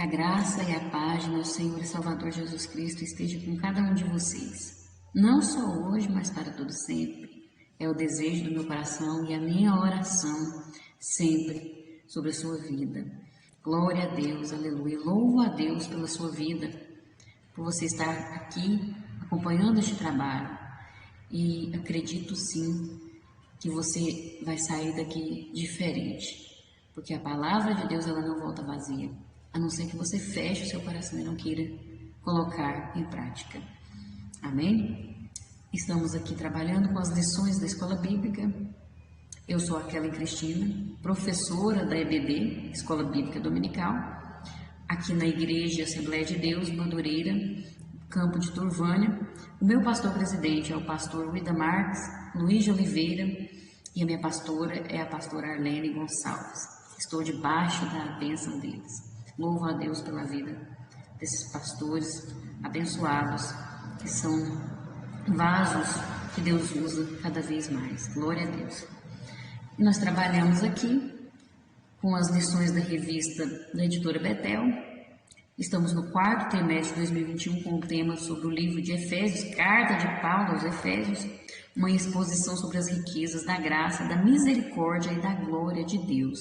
graça e a paz de nosso Senhor e Salvador Jesus Cristo esteja com cada um de vocês, não só hoje, mas para todo sempre. É o desejo do meu coração e a minha oração sempre sobre a sua vida. Glória a Deus, aleluia. Louvo a Deus pela sua vida, por você estar aqui acompanhando este trabalho. E acredito sim que você vai sair daqui diferente, porque a palavra de Deus ela não volta vazia, a não ser que você feche o seu coração e não queira colocar em prática. Amém? Estamos aqui trabalhando com as lições da Escola Bíblica. Eu sou a Kellen Cristina, professora da EBD, Escola Bíblica Dominical, aqui na Igreja Assembleia de Deus, Madureira, Campo de Turvânia. O meu pastor presidente é o pastor Uida Marques, Luiz de Oliveira, e a minha pastora é a pastora Arlene Gonçalves. Estou debaixo da bênção deles. Louvo a Deus pela vida desses pastores abençoados, que são vasos que Deus usa cada vez mais. Glória a Deus. Nós trabalhamos aqui com as lições da revista da editora Betel. Estamos no 4º trimestre de 2021 com o tema sobre o livro de Efésios, carta de Paulo aos Efésios, uma exposição sobre as riquezas da graça, da misericórdia e da glória de Deus.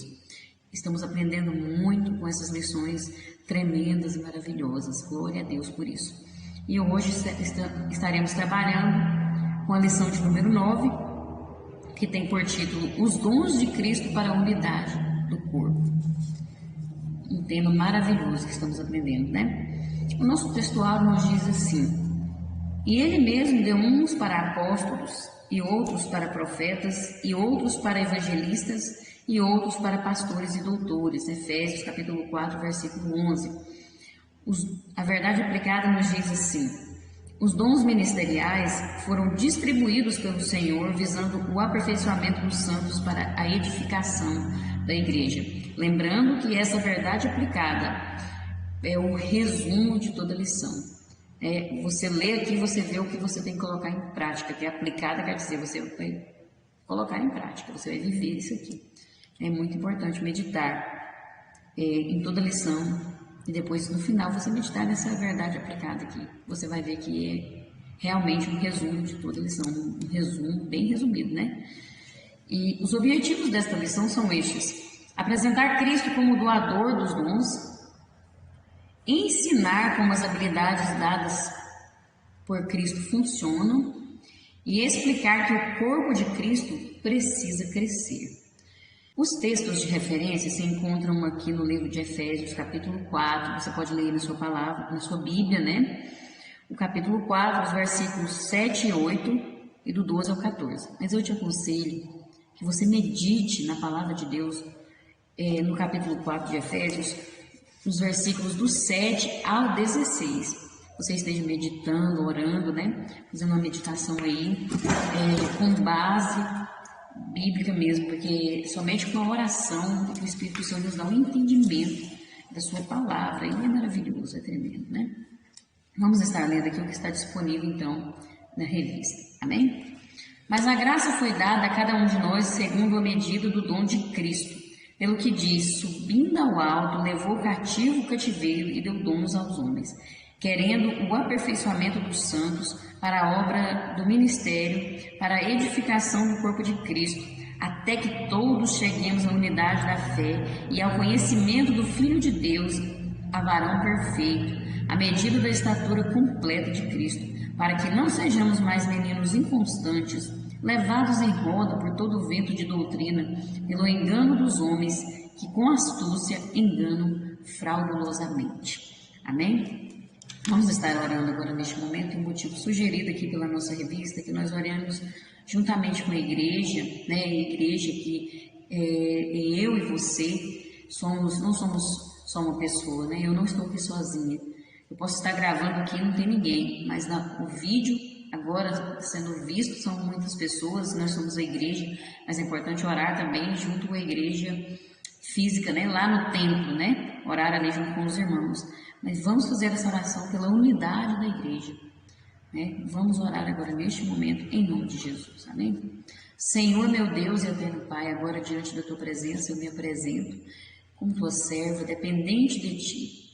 Estamos aprendendo muito com essas lições tremendas e maravilhosas. Glória a Deus por isso. E hoje estaremos trabalhando com a lição de número 9, que tem por título Os Dons de Cristo para a Unidade do Corpo. Um tema maravilhoso que estamos aprendendo, né? O nosso textual nos diz assim: E ele mesmo deu uns para apóstolos, e outros para profetas, e outros para evangelistas, e outros para pastores e doutores. Efésios capítulo 4, versículo 11. A verdade aplicada nos diz assim: os dons ministeriais foram distribuídos pelo Senhor visando o aperfeiçoamento dos santos para a edificação da igreja. Lembrando que essa verdade aplicada é o resumo de toda a lição. Você lê aqui, você vê o que você tem que colocar em prática, que é aplicada, quer dizer, você vai colocar em prática, você vai viver isso aqui. É muito importante meditar em toda a lição e depois, no final, você meditar nessa verdade aplicada aqui. Você vai ver que é realmente um resumo de toda a lição, um resumo bem resumido, né? E os objetivos desta lição são estes: apresentar Cristo como doador dos dons, ensinar como as habilidades dadas por Cristo funcionam e explicar que o corpo de Cristo precisa crescer. Os textos de referência se encontram aqui no livro de Efésios, capítulo 4, você pode ler na sua palavra, na sua Bíblia, né? O capítulo 4, os versículos 7 e 8 e do 12 ao 14. Mas eu te aconselho que você medite na palavra de Deus no capítulo 4 de Efésios, nos versículos do 7 ao 16. Você esteja meditando, orando, né? Fazendo uma meditação aí com base bíblica mesmo, porque somente com a oração o Espírito Santo nos dá um entendimento da sua palavra, e é maravilhoso, é tremendo, né? Vamos estar lendo aqui o que está disponível então na revista, amém? Mas a graça foi dada a cada um de nós segundo a medida do dom de Cristo, pelo que diz: subindo ao alto, levou cativo o cativeiro e deu dons aos homens, querendo o aperfeiçoamento dos santos para a obra do ministério, para a edificação do corpo de Cristo, até que todos cheguemos à unidade da fé e ao conhecimento do Filho de Deus, a varão perfeito, à medida da estatura completa de Cristo, para que não sejamos mais meninos inconstantes, levados em roda por todo o vento de doutrina, pelo engano dos homens, que com astúcia enganam fraudulosamente. Amém? Vamos estar orando agora neste momento, um motivo sugerido aqui pela nossa revista, que nós oremos juntamente com a igreja, né? A igreja que eu e você não somos só uma pessoa, né? Eu não estou aqui sozinha. Eu posso estar gravando aqui e não tem ninguém, mas o vídeo agora sendo visto são muitas pessoas, nós somos a igreja, mas é importante orar também junto com a igreja física, né? Lá no templo, né? Orar ali junto com os irmãos. Mas vamos fazer essa oração pela unidade da igreja, né? Vamos orar agora neste momento em nome de Jesus, amém? Senhor meu Deus e eterno Pai, agora diante da tua presença eu me apresento como tua serva, dependente de ti.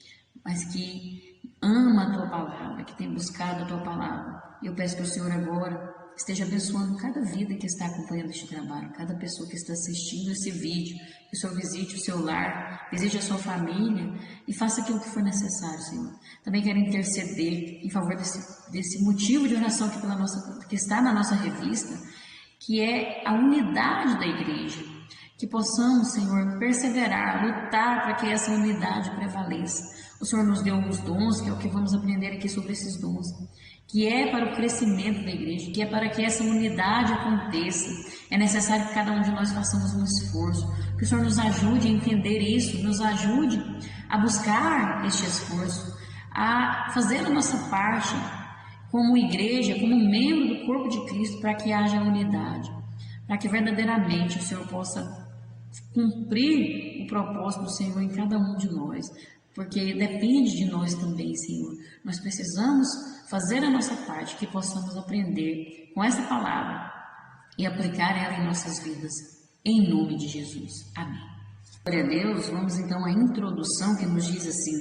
mas que ama a Tua Palavra, que tem buscado a Tua Palavra. Eu peço que o Senhor agora esteja abençoando cada vida que está acompanhando este trabalho, cada pessoa que está assistindo esse vídeo, que o Senhor visite o seu lar, visite a sua família e faça aquilo que for necessário, Senhor. Também quero interceder em favor desse motivo de oração que está na nossa revista, que é a unidade da igreja. Que possamos, Senhor, perseverar, lutar para que essa unidade prevaleça. O Senhor nos deu os dons, que é o que vamos aprender aqui sobre esses dons, que é para o crescimento da igreja, que é para que essa unidade aconteça. É necessário que cada um de nós façamos um esforço, que o Senhor nos ajude a entender isso, nos ajude a buscar este esforço, a fazer a nossa parte como igreja, como membro do corpo de Cristo, para que haja unidade, para que verdadeiramente o Senhor possa cumprir o propósito do Senhor em cada um de nós, porque depende de nós também, Senhor. Nós precisamos fazer a nossa parte, que possamos aprender com essa palavra e aplicar ela em nossas vidas, em nome de Jesus. Amém. Glória a Deus. Vamos então à introdução, que nos diz assim: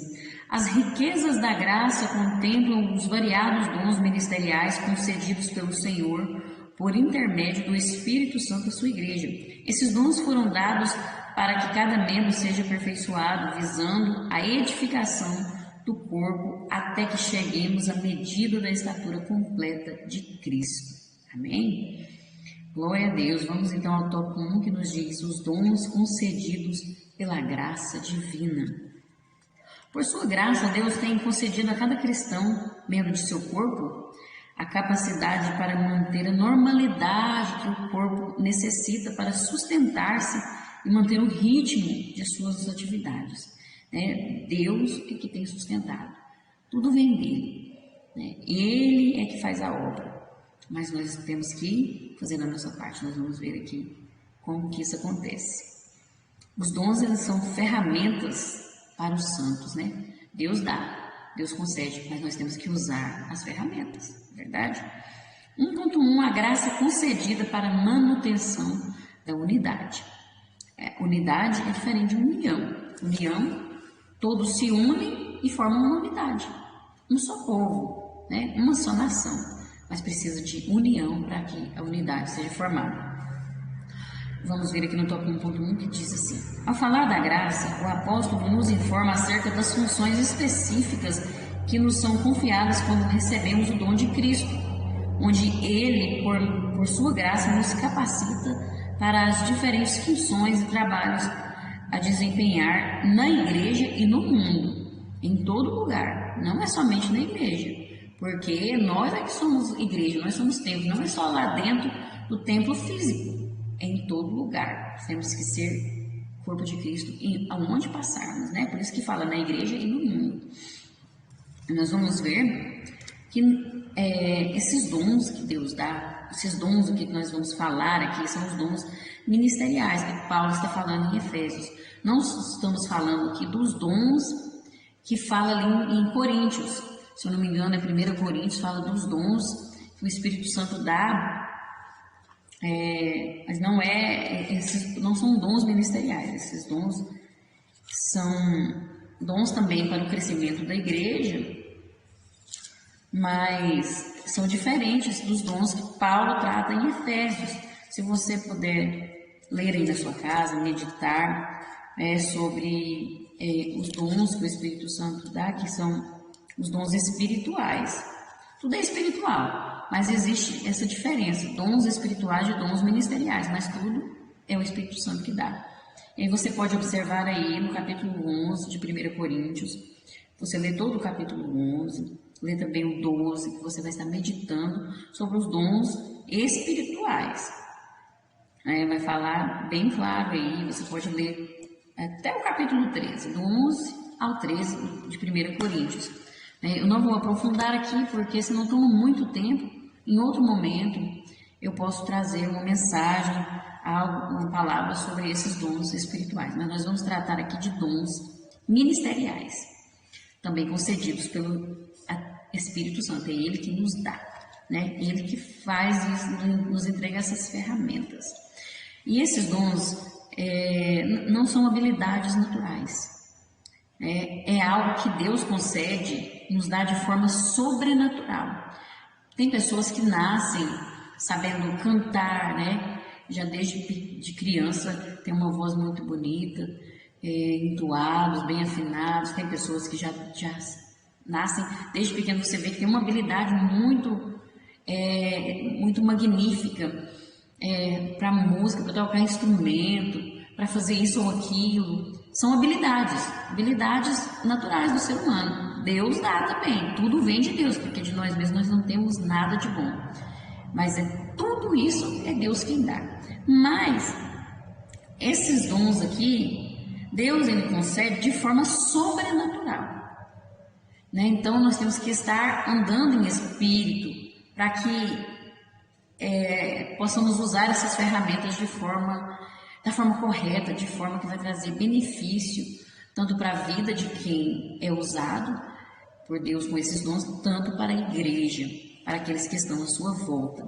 as riquezas da graça contemplam os variados dons ministeriais concedidos pelo Senhor por intermédio do Espírito Santo à sua igreja. Esses dons foram dados para que cada membro seja aperfeiçoado, visando a edificação do corpo, até que cheguemos à medida da estatura completa de Cristo. Amém? Glória a Deus. Vamos então ao tópico 1, que nos diz os dons concedidos pela graça divina. Por sua graça, Deus tem concedido a cada cristão, membro de seu corpo, a capacidade para manter a normalidade que o corpo necessita para sustentar-se e manter o ritmo de suas atividades. Deus é que tem sustentado. Tudo vem dele. Ele é que faz a obra. Mas nós temos que fazer a nossa parte. Nós vamos ver aqui como que isso acontece. Os dons, eles são ferramentas para os santos, Deus dá, Deus concede, mas nós temos que usar as ferramentas. Verdade? 1.1, a graça concedida para a manutenção da unidade. Unidade é diferente de união. União, todos se unem e formam uma unidade. Um só povo, uma só nação. Mas precisa de união para que a unidade seja formada. Vamos ver aqui no tópico 1.1 que diz assim: ao falar da graça, o apóstolo nos informa acerca das funções específicas que nos são confiadas quando recebemos o dom de Cristo, onde Ele, por sua graça, nos capacita para as diferentes funções e trabalhos a desempenhar na igreja e no mundo, em todo lugar, não é somente na igreja, porque nós é que somos igreja, nós somos templo, não é só lá dentro do templo físico, é em todo lugar. Temos que ser corpo de Cristo aonde passarmos, Por isso que fala na igreja e no mundo. Nós vamos ver que esses dons que Deus dá, esses dons, o que nós vamos falar aqui, são os dons ministeriais que Paulo está falando em Efésios. Não estamos falando aqui dos dons que fala ali em Coríntios. Se eu não me engano, é 1 Coríntios, fala dos dons que o Espírito Santo dá, mas esses não são dons ministeriais. Esses dons são dons também para o crescimento da igreja, mas são diferentes dos dons que Paulo trata em Efésios. Se você puder ler aí na sua casa, meditar sobre os dons que o Espírito Santo dá, que são os dons espirituais. Tudo é espiritual, mas existe essa diferença, dons espirituais e dons ministeriais, mas tudo é o Espírito Santo que dá. E aí você pode observar aí no capítulo 11 de 1 Coríntios, você lê todo o capítulo 11, lê também o 12, que você vai estar meditando sobre os dons espirituais. Vai falar bem claro aí, você pode ler até o capítulo 13, do 11 ao 13 de 1 Coríntios. Eu não vou aprofundar aqui, porque senão toma muito tempo. Em outro momento, eu posso trazer uma mensagem, uma palavra sobre esses dons espirituais. Mas nós vamos tratar aqui de dons ministeriais, também concedidos pelo Espírito Santo. É Ele que nos dá, Ele que faz isso, nos entrega essas ferramentas. E esses dons não são habilidades naturais. É algo que Deus concede, nos dá de forma sobrenatural. Tem pessoas que nascem sabendo cantar, né? Já desde de criança tem uma voz muito bonita, entoados, bem afinados. Tem pessoas que já nascem desde pequeno, você vê que tem uma habilidade muito magnífica para música, para tocar instrumento, para fazer isso ou aquilo. São habilidades naturais do ser humano. Deus dá também, tudo vem de Deus, porque de nós mesmos nós não temos nada de bom. Mas tudo isso é Deus quem dá. Mas esses dons aqui, Deus ele concede de forma sobrenatural. Né? Então nós temos que estar andando em espírito para que possamos usar essas ferramentas da forma correta, de forma que vai trazer benefício tanto para a vida de quem é usado por Deus com esses dons, tanto para a igreja, para aqueles que estão à sua volta,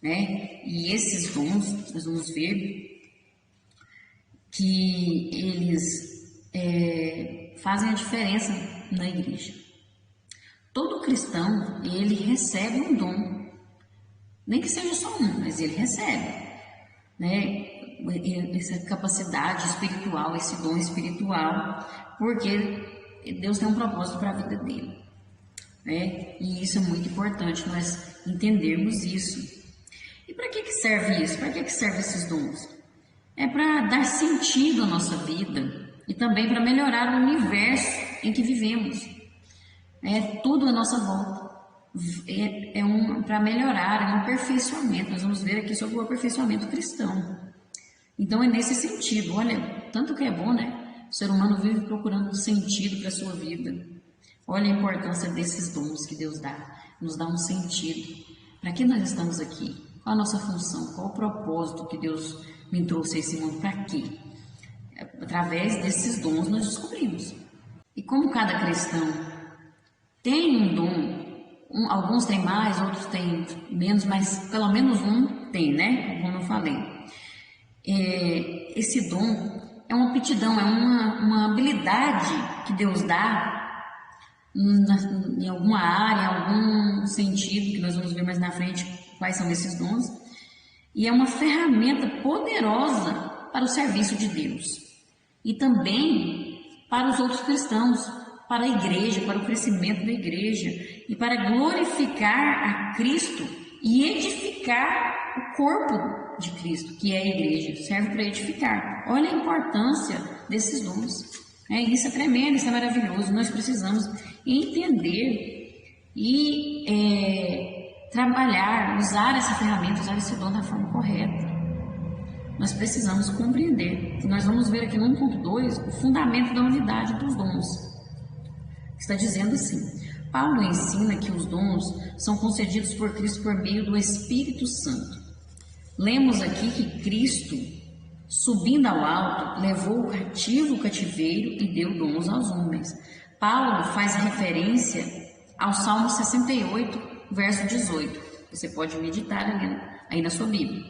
né? E esses dons, nós vamos ver que eles fazem a diferença na igreja. Todo cristão, ele recebe um dom, nem que seja só um, mas ele recebe, né? Essa capacidade espiritual, esse dom espiritual, porque Deus tem um propósito para a vida dele, né? E isso é muito importante nós entendermos isso. E para que serve isso? Para que servem esses dons? É para dar sentido à nossa vida e também para melhorar o universo em que vivemos. Tudo à nossa volta. Para melhorar, é um aperfeiçoamento. Nós vamos ver aqui sobre o aperfeiçoamento cristão. Então é nesse sentido, olha, tanto que é bom, né? O ser humano vive procurando sentido para a sua vida. Olha a importância desses dons que Deus dá, nos dá um sentido. Para que nós estamos aqui? Qual a nossa função? Qual o propósito que Deus me trouxe a esse mundo? Para quê? Através desses dons nós descobrimos. E como cada cristão tem um dom, alguns têm mais, outros têm menos, mas pelo menos um tem, né? Como eu falei. Esse dom é uma aptidão, é uma habilidade que Deus dá em alguma área, em algum sentido, que nós vamos ver mais na frente quais são esses dons, e é uma ferramenta poderosa para o serviço de Deus e também para os outros cristãos, para a igreja, para o crescimento da igreja e para glorificar a Cristo e edificar o corpo de Cristo, que é a igreja, serve para edificar. Olha a importância desses dons. Isso é tremendo, isso é maravilhoso. Nós precisamos entender e trabalhar, usar essa ferramenta, usar esse dom da forma correta. Nós precisamos compreender. Nós vamos ver aqui no 1.2 o fundamento da unidade dos dons. Está dizendo assim: Paulo ensina que os dons são concedidos por Cristo por meio do Espírito Santo. Lemos aqui que Cristo, subindo ao alto, levou o cativo o cativeiro e deu dons aos homens. Paulo faz referência ao Salmo 68, verso 18. Você pode meditar aí na sua Bíblia.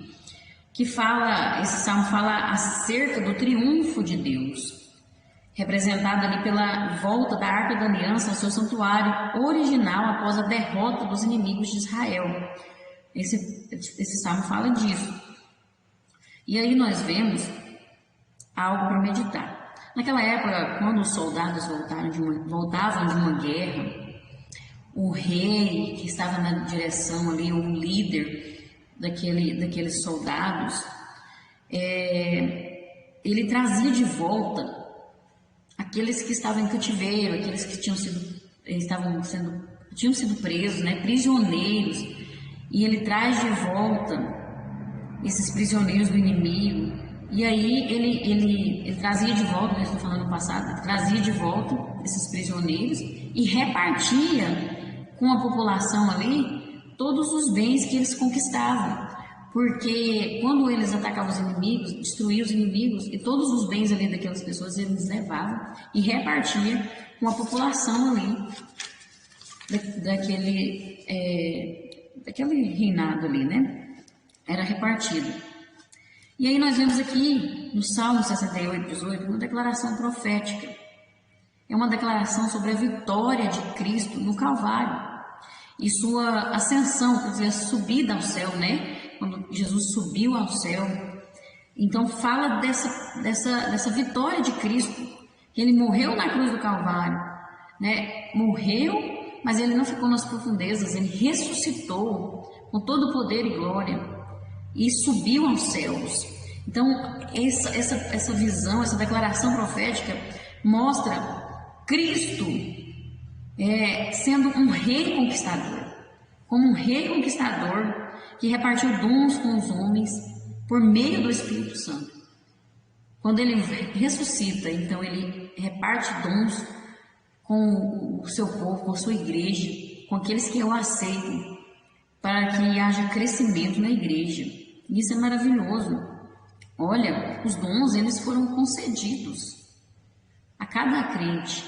Esse salmo fala acerca do triunfo de Deus, representado ali pela volta da Arca da Aliança ao seu santuário original após a derrota dos inimigos de Israel. Esse salmo fala disso. E aí nós vemos algo para meditar. Naquela época, quando os soldados voltavam de uma guerra, o rei que estava na direção ali, o líder daqueles soldados, ele trazia de volta aqueles que estavam em cativeiro, aqueles que tinham sido presos, né, prisioneiros. E ele traz de volta esses prisioneiros do inimigo. E aí ele trazia de volta, estou falando no passado, ele trazia de volta esses prisioneiros e repartia com a população ali todos os bens que eles conquistavam. Porque quando eles atacavam os inimigos, destruíam os inimigos, e todos os bens ali daquelas pessoas eles levavam e repartiam com a população ali daquele reinado ali, né? Era repartido. E aí nós vemos aqui no Salmo 68, 18, uma declaração profética. É uma declaração sobre a vitória de Cristo no Calvário e sua ascensão, quer dizer, a subida ao céu, né? Quando Jesus subiu ao céu. Então fala dessa vitória de Cristo, que ele morreu na cruz do Calvário, né? Morreu, mas ele não ficou nas profundezas, ele ressuscitou com todo o poder e glória e subiu aos céus. Então essa visão, essa declaração profética mostra Cristo sendo um rei conquistador, como um rei conquistador que repartiu dons com os homens por meio do Espírito Santo. Quando ele ressuscita, então ele reparte dons com o seu povo, com a sua igreja, com aqueles que o aceitam, para que haja crescimento na igreja. Isso é maravilhoso. Olha, os dons, eles foram concedidos a cada crente,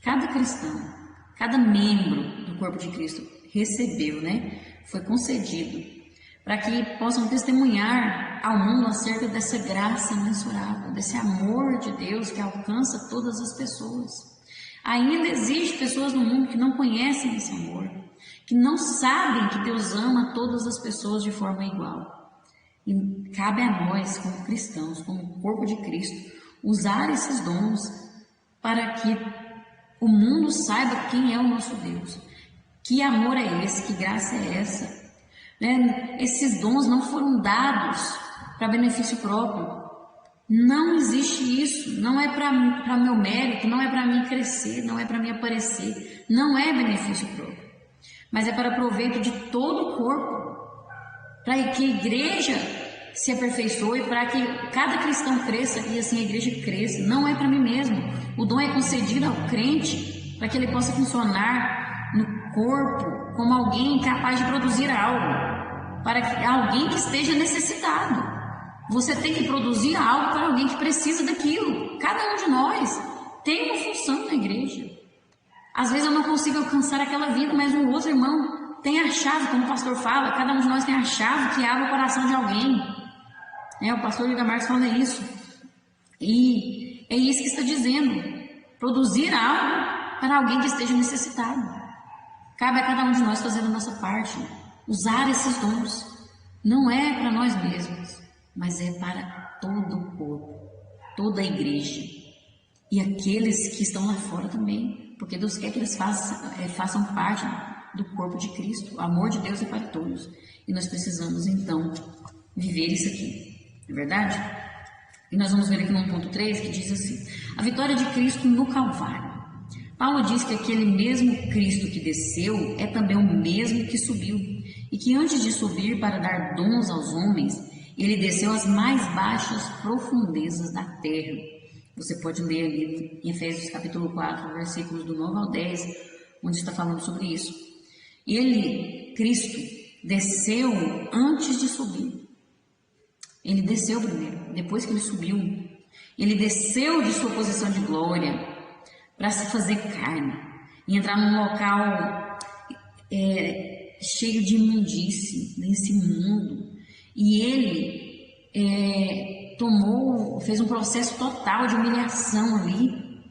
cada cristão, cada membro do corpo de Cristo recebeu, né? Foi concedido para que possam testemunhar ao mundo acerca dessa graça imensurável, desse amor de Deus que alcança todas as pessoas. Ainda existem pessoas no mundo que não conhecem esse amor, que não sabem que Deus ama todas as pessoas de forma igual. E cabe a nós, como cristãos, como corpo de Cristo, usar esses dons para que o mundo saiba quem é o nosso Deus. Que amor é esse? Que graça é essa? Né? Esses dons não foram dados para benefício próprio. Não existe isso. Não é para meu mérito, não é para mim crescer, não é para mim aparecer. Não é benefício próprio. Mas é para proveito de todo o corpo. Para que a igreja se aperfeiçoe, para que cada cristão cresça e assim a igreja cresça. Não é para mim mesmo. O dom é concedido ao crente para que ele possa funcionar no corpo como alguém capaz de produzir algo, para que alguém que esteja necessitado. Você tem que produzir algo para alguém que precisa daquilo. Cada um de nós tem uma função na igreja. Às vezes eu não consigo alcançar aquela vida, mas um outro irmão tem a chave, como o pastor fala, cada um de nós tem a chave que abre o coração de alguém. O pastor Liga Marques fala isso. E é isso que está dizendo. Produzir algo para alguém que esteja necessitado. Cabe a cada um de nós fazer a nossa parte. Usar esses dons. Não é para nós mesmos, mas é para todo o povo, toda a igreja. E aqueles que estão lá fora também. Porque Deus quer que eles façam parte do corpo de Cristo. O amor de Deus é para todos. E nós precisamos, então, viver isso aqui. Não é verdade? E nós vamos ver aqui no ponto 3 que diz assim: a vitória de Cristo no Calvário. Paulo diz que aquele mesmo Cristo que desceu é também o mesmo que subiu. E que antes de subir para dar dons aos homens, ele desceu às mais baixas profundezas da terra. Você pode ler ali em Efésios capítulo 4, versículos do 9 ao 10, onde está falando sobre isso. Ele, Cristo, desceu antes de subir. Ele desceu primeiro, depois que ele subiu. Ele desceu de sua posição de glória para se fazer carne e entrar num local cheio de imundície nesse mundo. E ele fez um processo total de humilhação ali,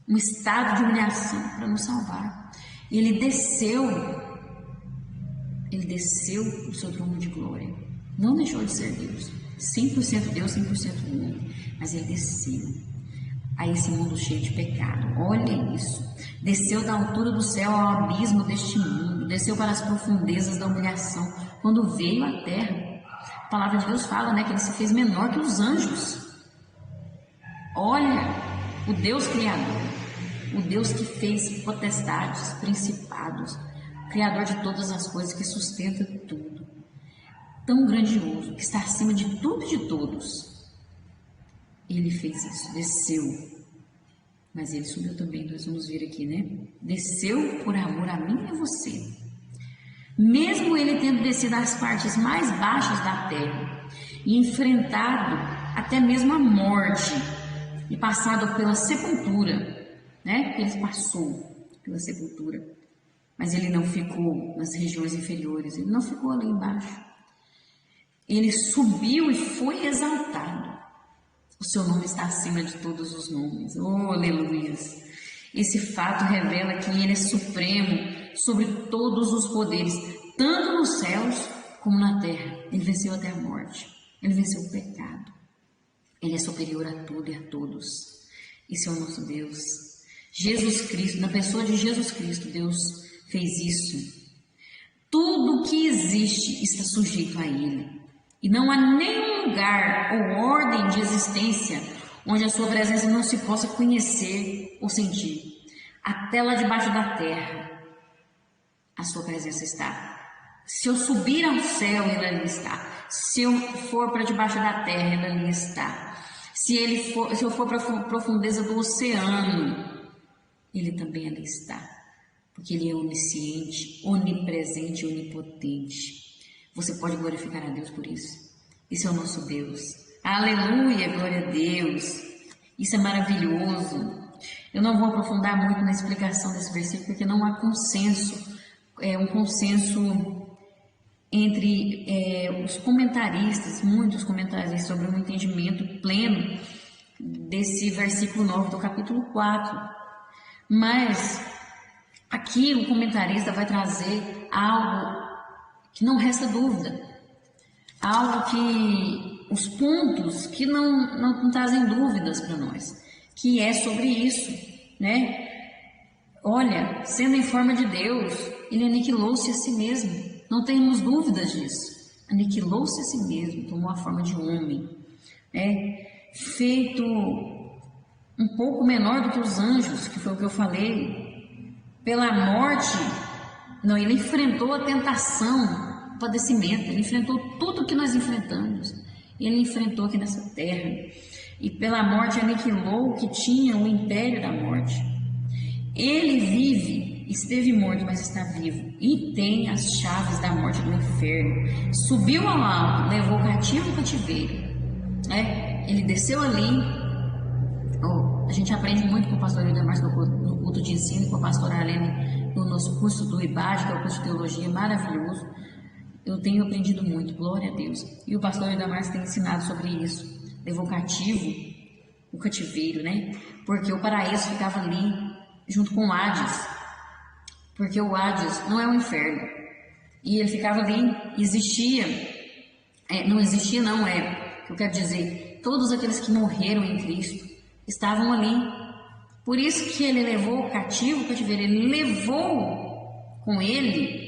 um estado de humilhação para nos salvar. Ele desceu do seu trono de glória, não deixou de ser Deus, 100% Deus, 100% homem, mas ele desceu a esse mundo cheio de pecado. Olha isso, desceu da altura do céu ao abismo deste mundo, desceu para as profundezas da humilhação. Quando veio à terra, a palavra de Deus fala, né, que ele se fez menor que os anjos. Olha, o Deus Criador, o Deus que fez potestades, principados, Criador de todas as coisas, que sustenta tudo, tão grandioso, que está acima de tudo e de todos. Ele fez isso, desceu, mas ele subiu também. Nós vamos ver aqui, né? Desceu por amor a mim e a você. Mesmo ele tendo descido às partes mais baixas da terra e enfrentado até mesmo a morte e passado pela sepultura, né? Ele passou pela sepultura, mas ele não ficou nas regiões inferiores, ele não ficou ali embaixo. Ele subiu e foi exaltado. O seu nome está acima de todos os nomes. Oh, aleluia! Esse fato revela que Ele é supremo sobre todos os poderes, tanto nos céus como na terra. Ele venceu até a morte, Ele venceu o pecado. Ele é superior a tudo e a todos. Esse é o nosso Deus. Jesus Cristo, na pessoa de Jesus Cristo, Deus fez isso. Tudo que existe está sujeito a Ele. E não há nenhum lugar ou ordem de existência onde a sua presença não se possa conhecer ou sentir. Até lá debaixo da terra, a sua presença está. Se eu subir ao céu, Ele ali está. Se eu for para debaixo da terra, Ele ali está. Se eu for para a profundeza do oceano, Ele também ali está. Porque Ele é onisciente, onipresente e onipotente. Você pode glorificar a Deus por isso. Esse é o nosso Deus. Aleluia, glória a Deus. Isso é maravilhoso. Eu não vou aprofundar muito na explicação desse versículo, porque não há consenso, um consenso entre os comentaristas, muitos comentaristas, sobre um entendimento pleno desse versículo 9 do capítulo 4. Mas aqui o comentarista vai trazer algo que não resta dúvida, algo que os pontos que não trazem dúvidas para nós, que é sobre isso, né? Olha, sendo em forma de Deus, Ele aniquilou-se a si mesmo, não temos dúvidas disso, aniquilou-se a si mesmo, tomou a forma de homem, feito um pouco menor do que os anjos, que foi o que eu falei, pela morte. Não, Ele enfrentou a tentação, o padecimento, Ele enfrentou tudo que nós enfrentamos, Ele enfrentou aqui nessa terra, e pela morte aniquilou o que tinha o império da morte. Ele vive, esteve morto, mas está vivo, e tem as chaves da morte do inferno. Subiu ao alto, levou cativo o cativeiro, Ele desceu ali. A gente aprende muito com o pastor Ildemar no culto de ensino, com a pastora Arlene no nosso curso do IBAD, que é o curso de teologia maravilhoso. Eu tenho aprendido muito, glória a Deus. E o pastor Ildemar tem ensinado sobre isso. Levou cativo o cativeiro, Porque o paraíso ficava ali, junto com o Hades. Porque o Hades não é um inferno. E ele ficava ali, existia. Não existia, não é. Eu quero dizer, todos aqueles que morreram em Cristo estavam ali. Por isso que ele levou cativo o cativeiro. Ele levou com ele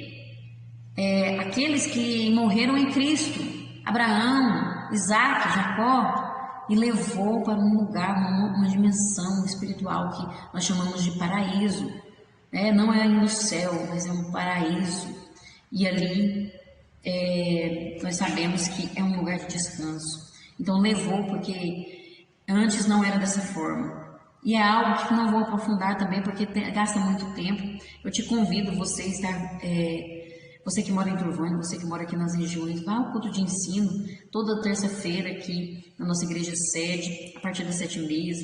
aqueles que morreram em Cristo, Abraão, Isaac, Jacó, e levou para um lugar, uma dimensão espiritual que nós chamamos de paraíso. Não é ainda o céu, mas é um paraíso. E ali nós sabemos que é um lugar de descanso. Então levou, porque antes não era dessa forma. E é algo que não vou aprofundar também, porque gasta muito tempo. Eu te convido, você que mora em Turvânia, você que mora aqui nas regiões, vá ao culto de ensino, toda terça-feira aqui na nossa igreja sede, a partir das 7h30,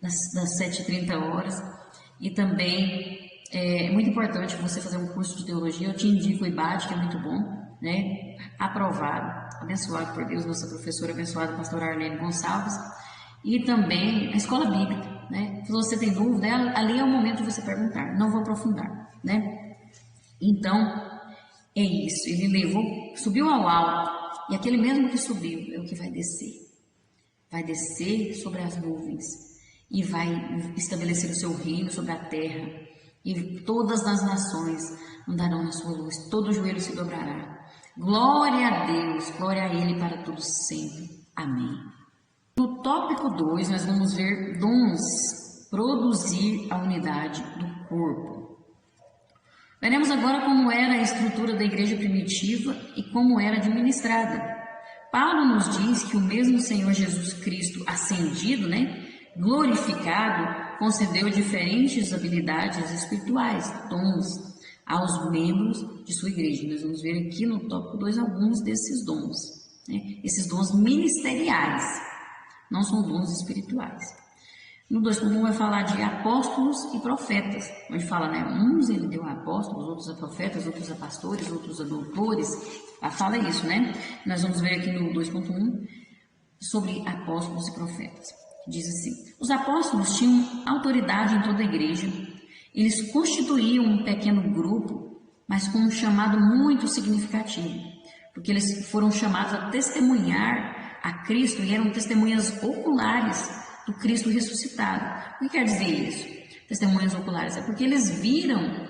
das 7h30. E também é muito importante você fazer um curso de teologia. Eu te indico o IBAD, que é muito bom, aprovado, abençoado por Deus, nossa professora abençoada, a pastora Arlene Gonçalves. E também a escola bíblica, Se você tem dúvida, ali é o momento de você perguntar, não vou aprofundar, Então, é isso, ele levou, subiu ao alto, e aquele mesmo que subiu é o que vai descer sobre as nuvens, e vai estabelecer o seu reino sobre a terra, e todas as nações andarão na sua luz, todo joelho se dobrará. Glória a Deus, glória a Ele para todos sempre. Amém. No tópico 2, nós vamos ver dons, produzir a unidade do corpo. Veremos agora como era a estrutura da igreja primitiva e como era administrada. Paulo nos diz que o mesmo Senhor Jesus Cristo ascendido, glorificado, concedeu diferentes habilidades espirituais, dons, aos membros de sua igreja. Nós vamos ver aqui no tópico 2 alguns desses dons, esses dons ministeriais. Não são dons espirituais. No 2.1 vai falar de apóstolos e profetas, onde fala, uns ele deu a apóstolos, outros a profetas, outros a pastores, outros a doutores. Fala isso, Nós vamos ver aqui no 2.1 sobre apóstolos e profetas. Diz assim: os apóstolos tinham autoridade em toda a igreja Eles constituíam um pequeno grupo, mas com um chamado muito significativo, porque eles foram chamados a testemunhar a Cristo e eram testemunhas oculares do Cristo ressuscitado. O que quer dizer isso? Testemunhas oculares é porque eles viram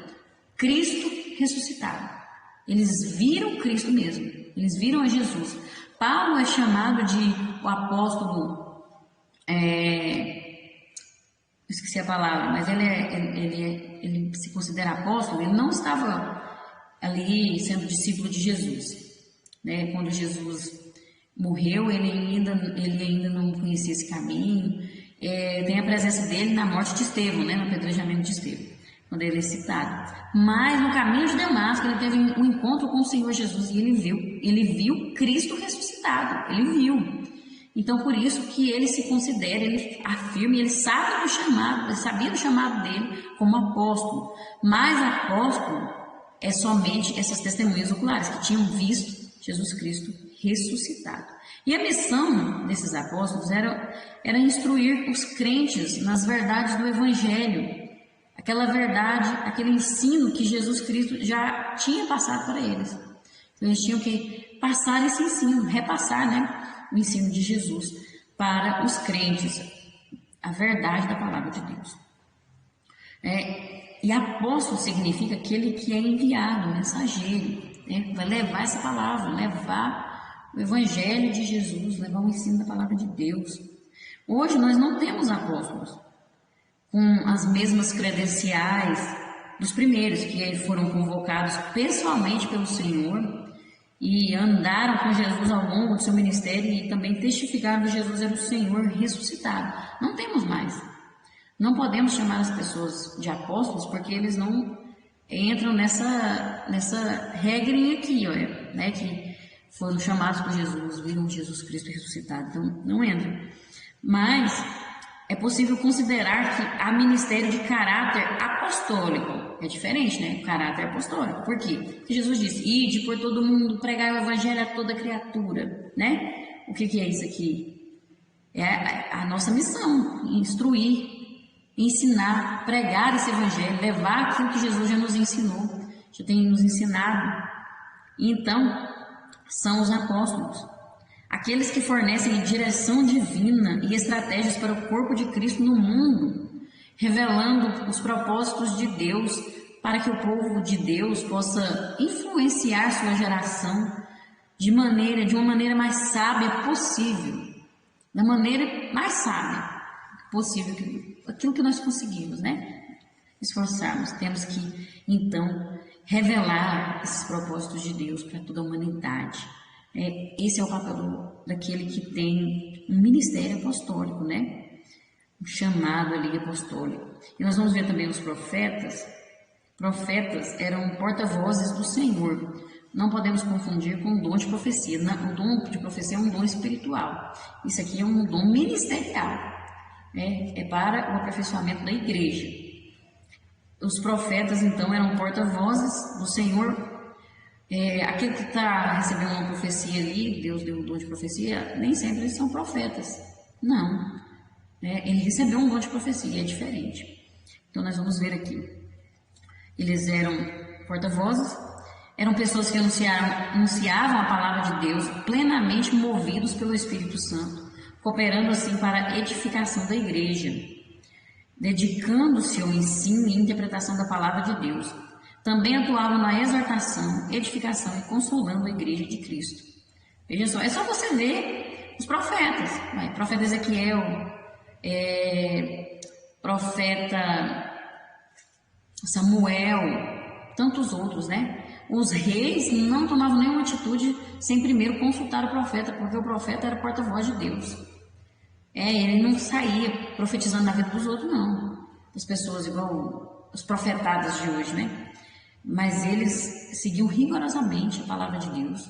Cristo ressuscitado. Eles viram Cristo mesmo, eles viram a Jesus. Paulo é chamado de o apóstolo, esqueci a palavra, mas ele se considera apóstolo. Ele não estava ali sendo discípulo de Jesus, né? Quando Jesus morreu, ele ainda não conhecia esse caminho. Tem a presença dele na morte de Estevão, né? No apedrejamento de Estevão, quando ele é citado. Mas no caminho de Damasco, ele teve um encontro com o Senhor Jesus e ele viu Cristo ressuscitado, ele viu. Então, por isso que ele se considera, ele afirma, ele sabe do chamado, ele sabia do chamado dele como apóstolo. Mas apóstolo é somente essas testemunhas oculares que tinham visto Jesus Cristo ressuscitado. E a missão desses apóstolos era instruir os crentes nas verdades do Evangelho, aquela verdade, aquele ensino que Jesus Cristo já tinha passado para eles. Então, eles tinham que passar esse ensino, repassar, né, o ensino de Jesus para os crentes, a verdade da palavra de Deus. E apóstolo significa aquele que é enviado, mensageiro, né? Vai levar essa palavra, levar o evangelho de Jesus, levar o ensino da palavra de Deus. Hoje nós não temos apóstolos com as mesmas credenciais dos primeiros, que foram convocados pessoalmente pelo Senhor e andaram com Jesus ao longo do seu ministério e também testificaram que Jesus era o Senhor ressuscitado. Não temos mais. Não podemos chamar as pessoas de apóstolos porque eles não entram nessa regrinha aqui, olha, né, que foram chamados por Jesus, viram Jesus Cristo ressuscitado. Então, não entram. Mas é possível considerar que há ministério de caráter apostólico. É diferente, né? O caráter apostólico. Por quê? Porque Jesus disse: ide por todo mundo, pregai o evangelho a toda criatura, né? O que é isso aqui? É a nossa missão: instruir, ensinar, pregar esse evangelho, levar aquilo que Jesus já nos ensinou, já tem nos ensinado. Então, são os apóstolos, aqueles que fornecem direção divina e estratégias para o corpo de Cristo no mundo, revelando os propósitos de Deus para que o povo de Deus possa influenciar sua geração de uma maneira mais sábia possível, da maneira mais sábia possível, aquilo que nós conseguimos, né? Esforçarmos. Temos que, então, revelar esses propósitos de Deus para toda a humanidade. Esse é o papel daquele que tem um ministério apostólico, né? Um chamado ali apostólico. E nós vamos ver também os profetas. Profetas eram porta-vozes do Senhor. Não podemos confundir com o dom de profecia. O dom de profecia é um dom espiritual. Isso aqui é um dom ministerial. É para o aperfeiçoamento da igreja. Os profetas, então, eram porta-vozes do Senhor. Aquele que está recebendo uma profecia ali, Deus deu um dom de profecia, nem sempre eles são profetas. Não. Ele recebeu um dom de profecia, é diferente. Então, nós vamos ver aqui. Eles eram porta-vozes, eram pessoas que anunciavam a palavra de Deus, plenamente movidos pelo Espírito Santo, cooperando assim para a edificação da igreja, dedicando-se ao ensino e interpretação da palavra de Deus. Também atuavam na exortação, edificação e consolando a igreja de Cristo. Veja só, é só você ver os profetas. Profeta Ezequiel, profeta Samuel, tantos outros, né? Os reis não tomavam nenhuma atitude sem primeiro consultar o profeta, porque o profeta era porta-voz de Deus. Ele não saía profetizando na vida dos outros, não. As pessoas igual os profetadas de hoje, né? Mas eles seguiam rigorosamente a palavra de Deus,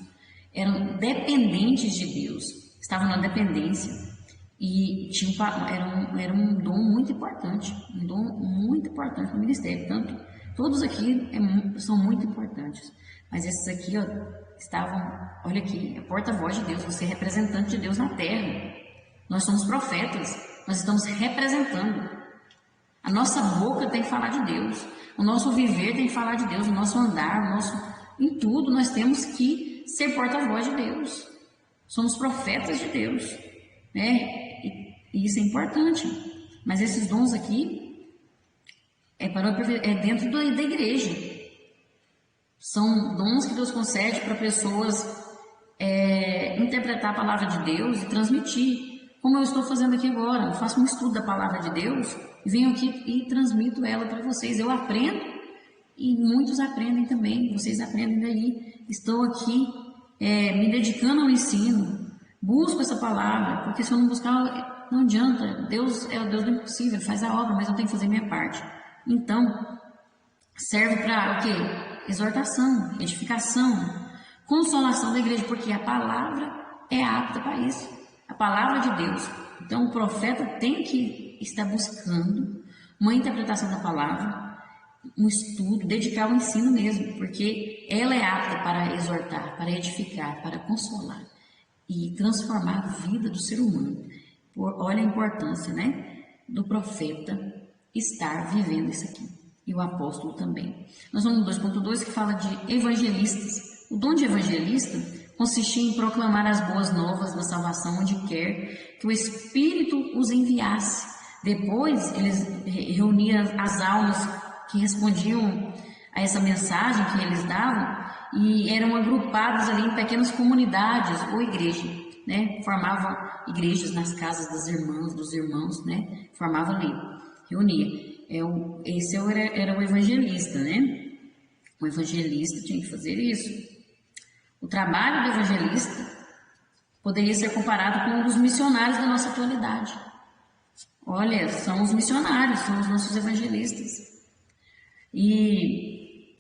eram dependentes de Deus, estavam na dependência e era um dom muito importante, no ministério. Tanto todos aqui são muito importantes, mas esses aqui olha aqui, é porta-voz de Deus, você é representante de Deus na terra. Nós somos profetas, nós estamos representando A nossa boca tem que falar de Deus, o nosso viver tem que falar de Deus, o nosso andar, em tudo nós temos que ser porta-voz de Deus. Somos profetas de Deus, né? E isso é importante. Mas esses dons aqui é dentro da igreja. São dons que Deus concede para pessoas interpretar a palavra de Deus e transmitir. Como eu estou fazendo aqui agora, eu faço um estudo da palavra de Deus e venho aqui e transmito ela para vocês. Eu aprendo e muitos aprendem também, vocês aprendem daí. Estou aqui me dedicando ao ensino, busco essa palavra, porque se eu não buscar, não adianta. Deus é o Deus do impossível, Ele faz a obra, mas eu tenho que fazer a minha parte. Então, serve para o quê? Exortação, edificação, consolação da igreja, porque a palavra é apta para isso, a palavra de Deus. Então, o profeta tem que estar buscando uma interpretação da palavra, um estudo, dedicar ao ensino mesmo, porque ela é apta para exortar, para edificar, para consolar e transformar a vida do ser humano. Olha a importância, né, do profeta estar vivendo isso aqui, e o apóstolo também. Nós vamos no 2.2 que fala de evangelistas. O dom de evangelista consistia em proclamar as boas novas da salvação onde quer que o Espírito os enviasse. Depois eles reuniam as almas que respondiam a essa mensagem que eles davam e eram agrupados ali em pequenas comunidades ou igreja, né? Formavam igrejas nas casas das irmãs, dos irmãos, né? Formava ali, reunia. Esse era o evangelista, né? O evangelista tinha que fazer isso. O trabalho do evangelista poderia ser comparado com um dos missionários da nossa atualidade. Olha, são os missionários, são os nossos evangelistas. E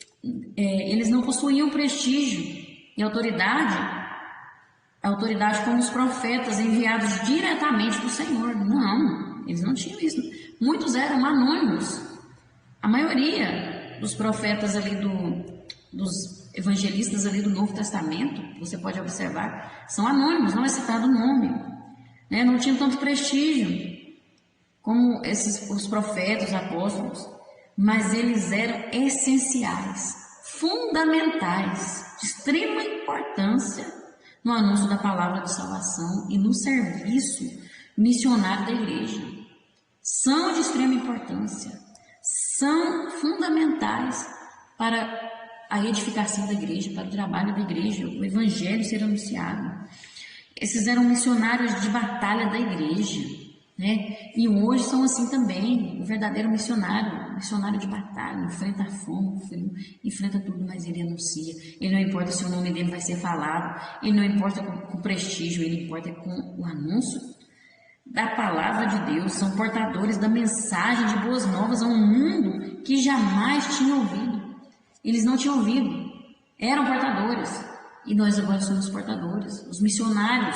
eles não possuíam prestígio e autoridade como os profetas enviados diretamente do Senhor. Não, eles não tinham isso. Muitos eram anônimos. A maioria dos profetas ali dos evangelistas ali do Novo Testamento, você pode observar, são anônimos, não é citado o nome, né? Não tinham tanto prestígio como os profetas, os apóstolos, mas eles eram essenciais, fundamentais, de extrema importância no anúncio da palavra de salvação e no serviço missionário da igreja. São de extrema importância, são fundamentais para a edificação da igreja, para o trabalho da igreja, o evangelho ser anunciado. Esses eram missionários de batalha da igreja, né? E hoje são assim também, o verdadeiro missionário de batalha, enfrenta a fome, o frio, enfrenta tudo, mas ele anuncia. Ele não importa se o nome dele vai ser falado, ele não importa com o prestígio, ele importa com o anúncio da palavra de Deus. São portadores da mensagem de boas novas a um mundo que jamais tinha ouvido. Eles não tinham ouvido, eram portadores, e nós agora somos portadores, os missionários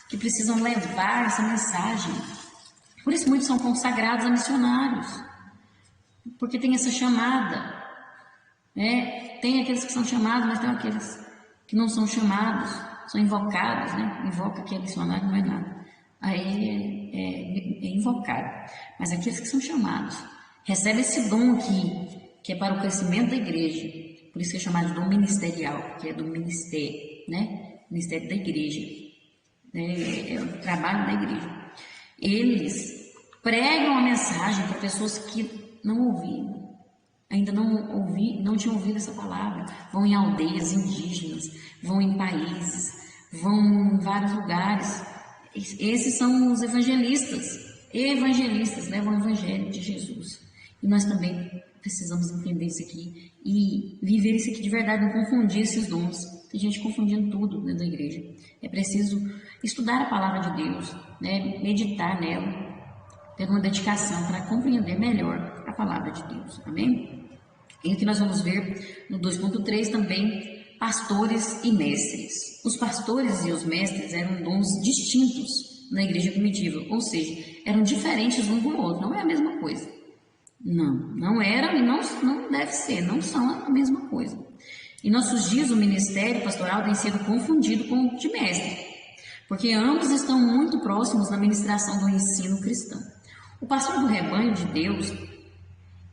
que precisam levar essa mensagem. Por isso muitos são consagrados a missionários, porque tem essa chamada, né? Tem aqueles que são chamados, mas tem aqueles que não são chamados, são invocados, né? Invoca que é missionário, não é nada, aí é invocado, mas aqueles que são chamados, recebem esse dom aqui, que é para o crescimento da igreja, por isso que é chamado de dom ministerial, que é do ministério, né? Ministério da igreja, né? É o trabalho da igreja. Eles pregam a mensagem para pessoas que não ouviram, ainda não tinham ouvido essa palavra. Vão em aldeias indígenas, vão em países, vão em vários lugares. Esses são os evangelistas, levam o evangelho de Jesus. E nós também precisamos entender isso aqui e viver isso aqui de verdade, não confundir esses dons. Tem gente confundindo tudo dentro da igreja. É preciso estudar a palavra de Deus, né? Meditar nela, ter uma dedicação para compreender melhor a palavra de Deus. Amém? E aqui nós vamos ver no 2.3 também pastores e mestres. Os pastores e os mestres eram dons distintos na igreja primitiva, ou seja, eram diferentes um do outro, não é a mesma coisa. Não era e não deve ser, não são a mesma coisa. Em nossos dias, o ministério pastoral tem sido confundido com o de mestre, porque ambos estão muito próximos na ministração do ensino cristão. O pastor do rebanho de Deus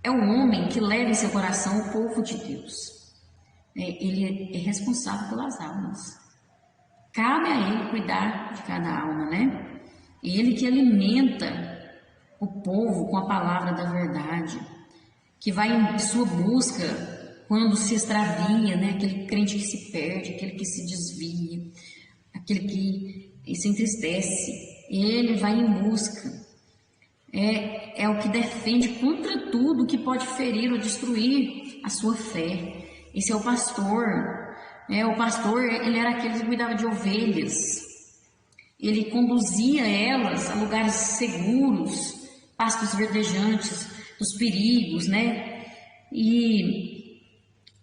é o homem que leva em seu coração o povo de Deus. Ele é responsável pelas almas. Cabe a ele cuidar de cada alma, né? Ele que alimenta o povo com a palavra da verdade, que vai em sua busca quando se extravia, né? Aquele crente que se perde, aquele que se desvia, aquele que se entristece. Ele vai em busca. É o que defende contra tudo que pode ferir ou destruir a sua fé. Esse é o pastor. O pastor, ele era aquele que cuidava de ovelhas. Ele conduzia elas a lugares seguros, pastos verdejantes, dos perigos, né? E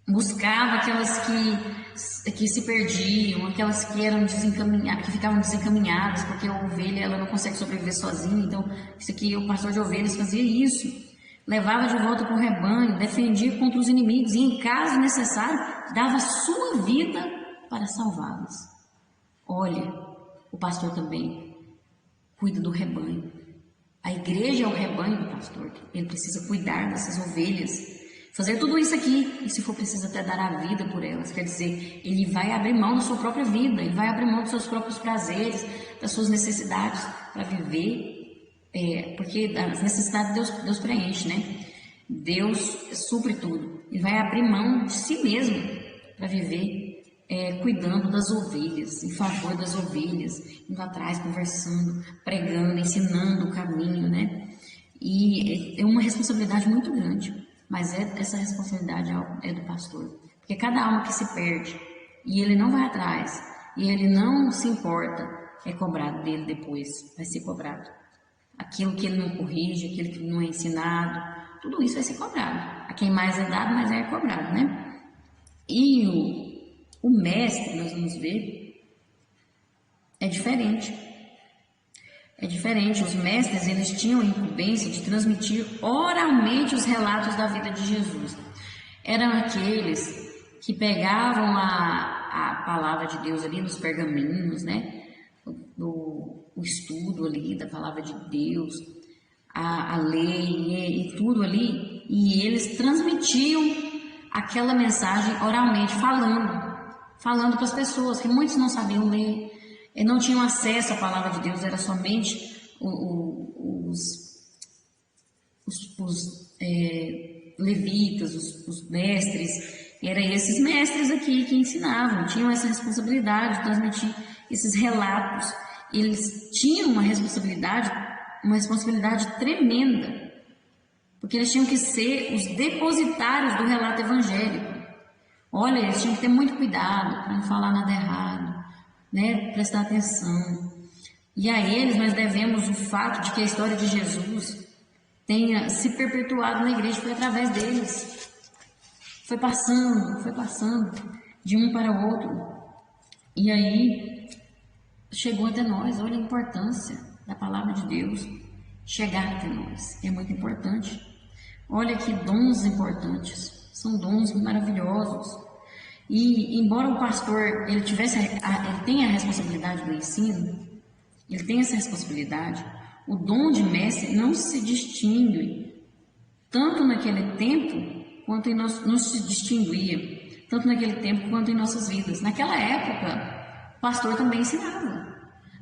buscava aquelas que se perdiam, aquelas que eram desencaminhadas, que ficavam desencaminhadas, porque a ovelha ela não consegue sobreviver sozinha. Então, isso aqui, o pastor de ovelhas fazia isso. Levava de volta para o rebanho, defendia contra os inimigos e, em caso necessário, dava sua vida para salvá-los. Olha, o pastor também cuida do rebanho. A igreja é o rebanho do pastor. Ele precisa cuidar dessas ovelhas, fazer tudo isso aqui, e se for preciso até dar a vida por elas. Quer dizer, ele vai abrir mão da sua própria vida, ele vai abrir mão dos seus próprios prazeres, das suas necessidades para viver. Porque as necessidades Deus preenche, né? Deus supre tudo. Ele vai abrir mão de si mesmo para viver cuidando das ovelhas, em favor das ovelhas, indo atrás, conversando, pregando, ensinando o caminho, né? E é uma responsabilidade muito grande, mas essa responsabilidade é do pastor. Porque cada alma que se perde e ele não vai atrás, e ele não se importa, é cobrado dele depois, vai ser cobrado. Aquilo que ele não corrige, aquilo que não é ensinado, tudo isso vai ser cobrado. A quem mais é dado, mais é cobrado, né? E o mestre, nós vamos ver, é diferente. É diferente. Os mestres, eles tinham a incumbência de transmitir oralmente os relatos da vida de Jesus. Eram aqueles que pegavam a palavra de Deus ali nos pergaminhos, né? O estudo ali da palavra de Deus, a lei e tudo ali, e eles transmitiam aquela mensagem oralmente, falando para as pessoas, que muitos não sabiam ler, não tinham acesso à palavra de Deus, era somente os levitas, os mestres, eram esses mestres aqui que ensinavam, tinham essa responsabilidade de transmitir esses relatos. Eles tinham uma responsabilidade tremenda, porque eles tinham que ser os depositários do relato evangélico. Olha, eles tinham que ter muito cuidado para não falar nada errado, né? Prestar atenção. E a eles nós devemos o fato de que a história de Jesus tenha se perpetuado na igreja, foi através deles. Foi passando de um para o outro. E aí chegou até nós. Olha a importância da palavra de Deus chegar até nós. É muito importante. Olha que dons importantes. São dons maravilhosos. E embora o pastor ele tenha a responsabilidade do ensino, ele tem essa responsabilidade, o dom de mestre não se distingue tanto naquele tempo quanto não se distinguia tanto naquele tempo quanto em nossas vidas. Naquela época, o pastor também ensinava,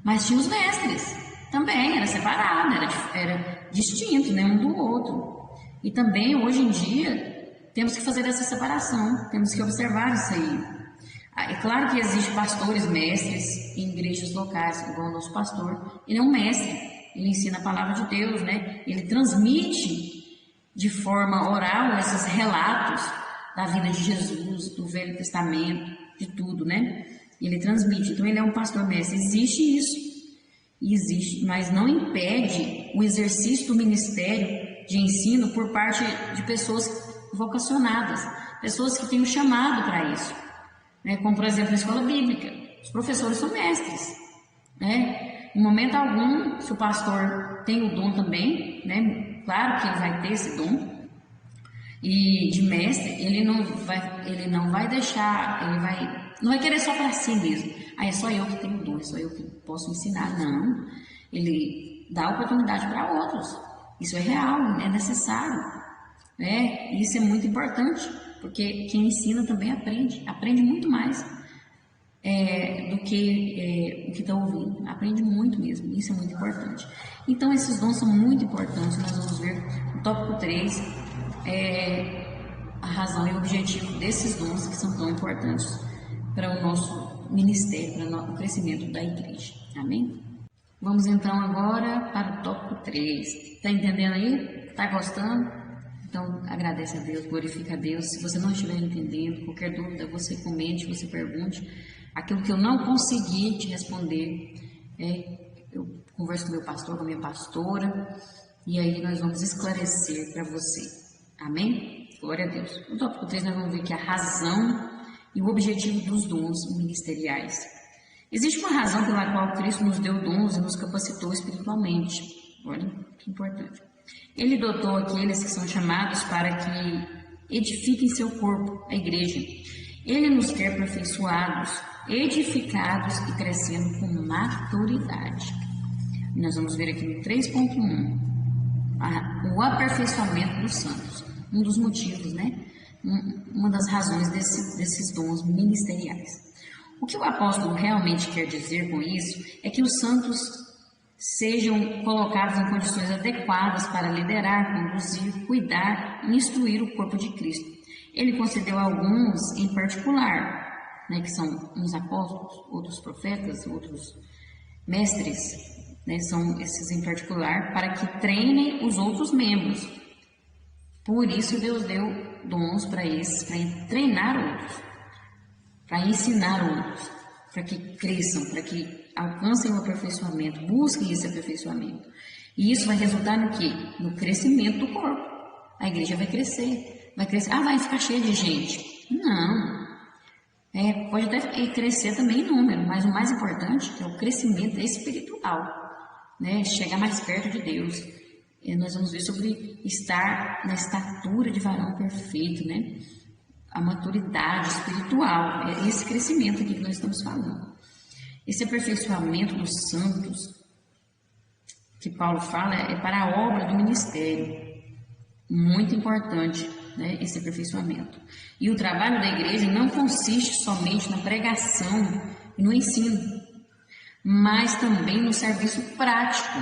mas tinha os mestres também, era separado, era distinto, né, um do outro. E também hoje em dia temos que fazer essa separação, temos que observar isso aí. É claro que existem pastores mestres em igrejas locais, igual o nosso pastor, ele é um mestre, ele ensina a palavra de Deus, né? Ele transmite de forma oral esses relatos da vida de Jesus, do Velho Testamento, de tudo, né? Ele transmite, então ele é um pastor mestre. Existe isso, mas não impede o exercício do ministério de ensino por parte de pessoas vocacionadas, pessoas que têm um chamado para isso, né? Como por exemplo na escola bíblica, os professores são mestres, né? Em momento algum, se o pastor tem o dom também, né? Claro que ele vai ter esse dom e de mestre, ele não vai deixar, não vai querer só para si mesmo. É só eu que tenho dom, é só eu que posso ensinar. Não, ele dá oportunidade para outros. Isso é real, é necessário, né? Isso é muito importante, porque quem ensina também aprende muito mais do que o que está ouvindo, aprende muito mesmo, isso é muito importante. Então, esses dons são muito importantes, nós vamos ver no tópico 3, a razão e o objetivo desses dons que são tão importantes para o nosso ministério, para o crescimento da igreja. Amém? Vamos então agora para o tópico 3. Está entendendo aí? Está gostando? Então agradece a Deus, glorifica a Deus. Se você não estiver entendendo, qualquer dúvida, você comente, você pergunte. Aquilo que eu não consegui te responder, eu converso com meu pastor, com a minha pastora, e aí nós vamos esclarecer para você. Amém? Glória a Deus. No tópico 3 nós vamos ver que a razão e o objetivo dos dons ministeriais. Existe uma razão pela qual Cristo nos deu dons e nos capacitou espiritualmente. Olha que importante. Ele dotou aqueles que são chamados para que edifiquem seu corpo, a igreja. Ele nos quer aperfeiçoados, edificados e crescendo com maturidade. E nós vamos ver aqui no 3.1 o aperfeiçoamento dos santos. Um dos motivos, né? Uma das razões desses dons ministeriais. O que o apóstolo realmente quer dizer com isso é que os santos sejam colocados em condições adequadas para liderar, conduzir, cuidar e instruir o corpo de Cristo. Ele concedeu alguns em particular, né, que são uns apóstolos, outros profetas, outros mestres, né, são esses em particular, para que treinem os outros membros. Por isso Deus deu dons para esses, para treinar outros, para ensinar outros, para que cresçam, para que alcancem o aperfeiçoamento, busquem esse aperfeiçoamento. E isso vai resultar no quê? No crescimento do corpo. A igreja vai crescer. Vai ficar cheia de gente. Não. Pode até crescer também em número, mas o mais importante é o crescimento espiritual, né? Chegar mais perto de Deus. Nós vamos ver sobre estar na estatura de varão perfeito, né? A maturidade espiritual, é esse crescimento aqui que nós estamos falando. Esse aperfeiçoamento dos santos, que Paulo fala, é para a obra do ministério. Muito importante, né, esse aperfeiçoamento. E o trabalho da igreja não consiste somente na pregação e no ensino, mas também no serviço prático,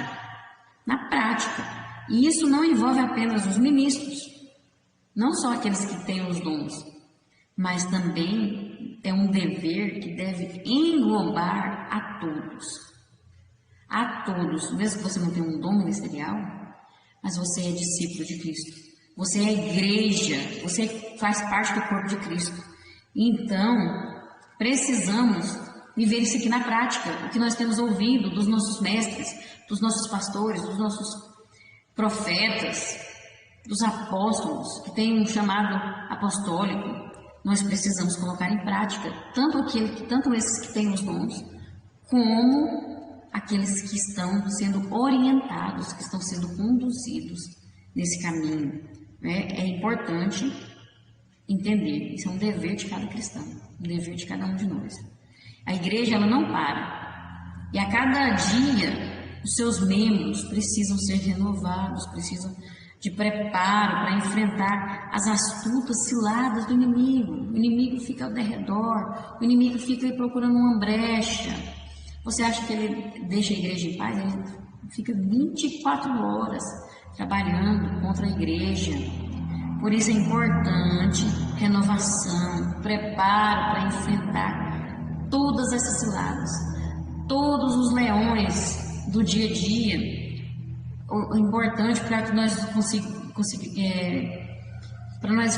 na prática. E isso não envolve apenas os ministros, não só aqueles que têm os dons, mas também é um dever que deve englobar a todos. A todos, mesmo que você não tenha um dom ministerial, mas você é discípulo de Cristo. Você é igreja, você faz parte do corpo de Cristo. Então, precisamos viver isso aqui na prática, o que nós temos ouvido dos nossos mestres, dos nossos pastores, dos nossos profetas, dos apóstolos, que têm um chamado apostólico. Nós precisamos colocar em prática, tanto esses que têm os dons, como aqueles que estão sendo orientados, que estão sendo conduzidos nesse caminho. Né? É importante entender, isso é um dever de cada cristão, um dever de cada um de nós. A igreja, ela não para, e a cada dia os seus membros precisam ser renovados, precisam de preparo para enfrentar as astutas ciladas do inimigo. O inimigo fica ao derredor, o inimigo fica aí procurando uma brecha. Você acha que ele deixa a igreja em paz? Ele fica 24 horas trabalhando contra a igreja. Por isso é importante renovação, preparo para enfrentar todas essas ciladas, todos os leões do dia a dia. O importante para que nós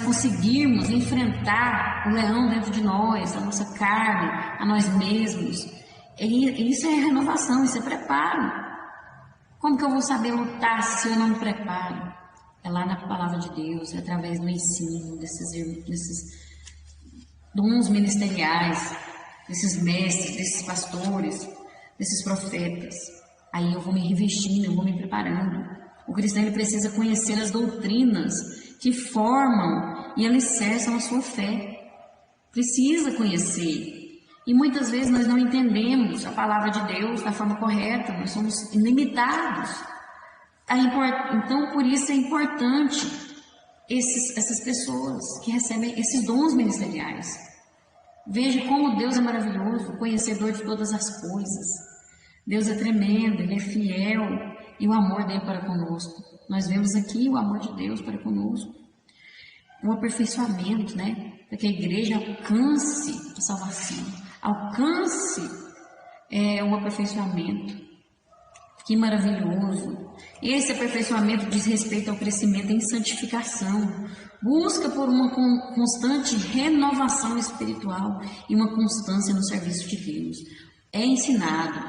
conseguirmos enfrentar o leão dentro de nós, a nossa carne, a nós mesmos. Isso é renovação, isso é preparo. Como que eu vou saber lutar se eu não me preparo? É lá na palavra de Deus, é através do ensino, desses dons ministeriais, desses mestres, desses pastores, desses profetas. Aí eu vou me revestindo, eu vou me preparando. O cristão ele precisa conhecer as doutrinas que formam e alicerçam a sua fé. Precisa conhecer. E muitas vezes nós não entendemos a palavra de Deus da forma correta, nós somos limitados. Então, por isso é importante essas pessoas que recebem esses dons ministeriais. Veja como Deus é maravilhoso, conhecedor de todas as coisas. Deus é tremendo, Ele é fiel e o amor dele para conosco. Nós vemos aqui o amor de Deus para conosco. O aperfeiçoamento, né? Para que a igreja alcance a salvação, alcance o aperfeiçoamento. Que maravilhoso! Esse aperfeiçoamento diz respeito ao crescimento em santificação, busca por uma constante renovação espiritual e uma constância no serviço de Deus. É ensinado,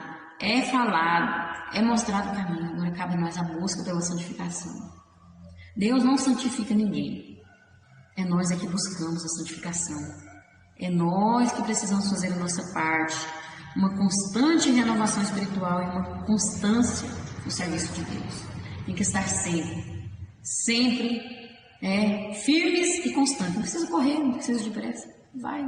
é falado, é mostrado o caminho, agora cabe a nós a busca pela santificação. Deus não santifica ninguém, é nós que buscamos a santificação, é nós que precisamos fazer a nossa parte, uma constante renovação espiritual e uma constância no serviço de Deus. Tem que estar sempre firmes e constantes. Não precisa correr, não precisa de pressa. Vai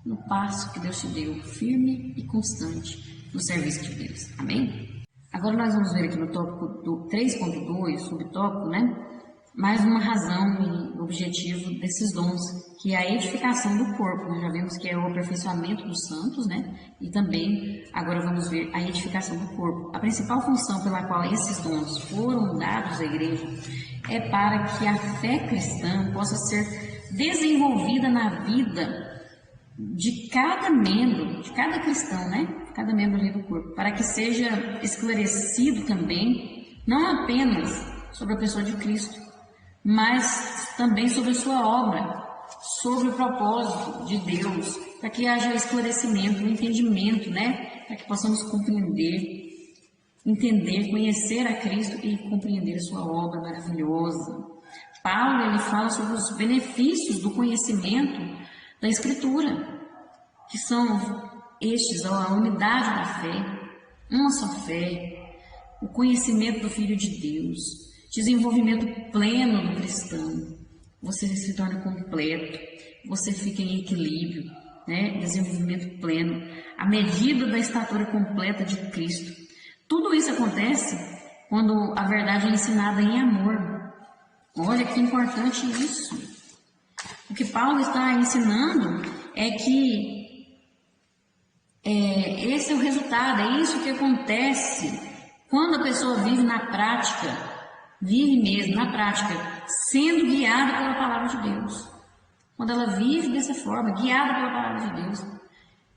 no passo que Deus te deu, firme e constante no serviço de Deus. Amém? Agora nós vamos ver aqui no tópico do 3.2, subtópico, né? Mais uma razão e objetivo desses dons, que é a edificação do corpo. Nós já vimos que é o aperfeiçoamento dos santos, né? E também, agora vamos ver a edificação do corpo. A principal função pela qual esses dons foram dados à igreja é para que a fé cristã possa ser desenvolvida na vida de cada membro, de cada cristão, né? Cada membro ali do corpo, para que seja esclarecido também, não apenas sobre a pessoa de Cristo, mas também sobre a sua obra, sobre o propósito de Deus, para que haja esclarecimento, entendimento, né? Para que possamos compreender, entender, conhecer a Cristo e compreender a sua obra maravilhosa. Paulo, ele fala sobre os benefícios do conhecimento da Escritura, que são estes, a unidade da fé, uma só fé, o conhecimento do Filho de Deus, desenvolvimento pleno do cristão, você se torna completo, você fica em equilíbrio, né? Desenvolvimento pleno, a medida da estatura completa de Cristo. Tudo isso acontece quando a verdade é ensinada em amor. Olha que importante isso. O que Paulo está ensinando é que esse é o resultado, é isso que acontece quando a pessoa vive na prática. Vive mesmo, na prática, sendo guiada pela palavra de Deus. Quando ela vive dessa forma, guiada pela palavra de Deus,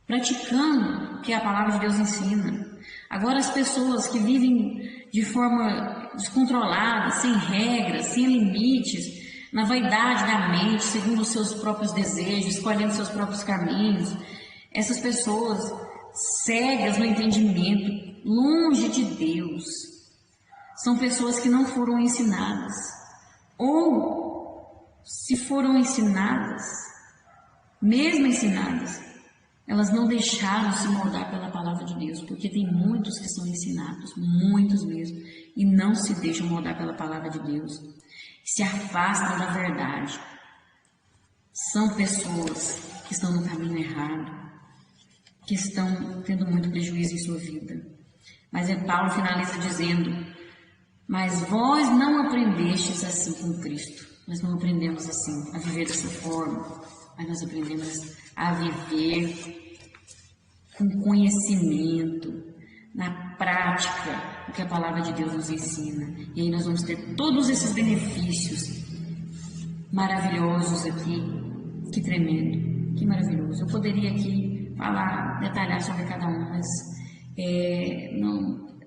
praticando o que a palavra de Deus ensina. Agora, as pessoas que vivem de forma descontrolada, sem regras, sem limites, na vaidade da mente, segundo os seus próprios desejos, escolhendo seus próprios caminhos, essas pessoas cegas no entendimento, longe de Deus, são pessoas que não foram ensinadas, ou se foram ensinadas, mesmo ensinadas, elas não deixaram se moldar pela palavra de Deus, porque tem muitos que são ensinados, muitos mesmo, e não se deixam moldar pela palavra de Deus, se afastam da verdade. São pessoas que estão no caminho errado, que estão tendo muito prejuízo em sua vida. Mas Paulo finaliza dizendo: mas vós não aprendestes assim com Cristo. Nós não aprendemos assim, a viver dessa forma, mas nós aprendemos a viver com conhecimento, na prática, o que a palavra de Deus nos ensina. E aí nós vamos ter todos esses benefícios maravilhosos aqui. Que tremendo, que maravilhoso. Eu poderia aqui falar, detalhar sobre cada um, mas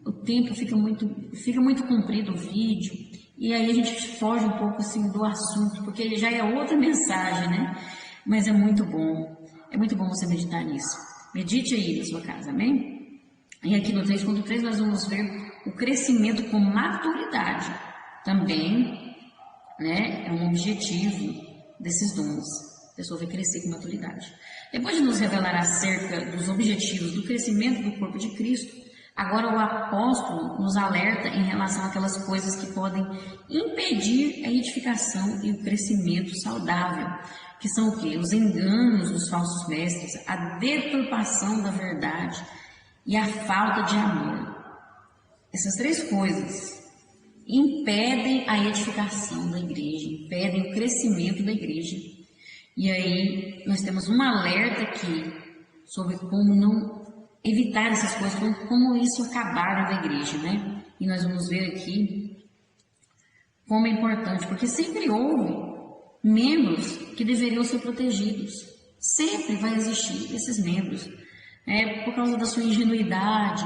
o tempo fica muito comprido o vídeo, e aí a gente foge um pouco assim do assunto, porque ele já é outra mensagem, né? Mas é muito bom você meditar nisso. Medite aí na sua casa, amém? E aqui no 3.3 nós vamos ver o crescimento com maturidade. Também, né, é um objetivo desses dons. A pessoa vai crescer com maturidade. Depois de nos revelar acerca dos objetivos do crescimento do corpo de Cristo, agora o apóstolo nos alerta em relação àquelas coisas que podem impedir a edificação e o crescimento saudável, que são o quê? Os enganos dos falsos mestres, a deturpação da verdade e a falta de amor. Essas três coisas impedem a edificação da igreja, impedem o crescimento da igreja. E aí nós temos um alerta aqui sobre como não evitar essas coisas, como isso acabar da igreja, né? E nós vamos ver aqui como é importante, porque sempre houve membros que deveriam ser protegidos. Sempre vai existir esses membros, por causa da sua ingenuidade,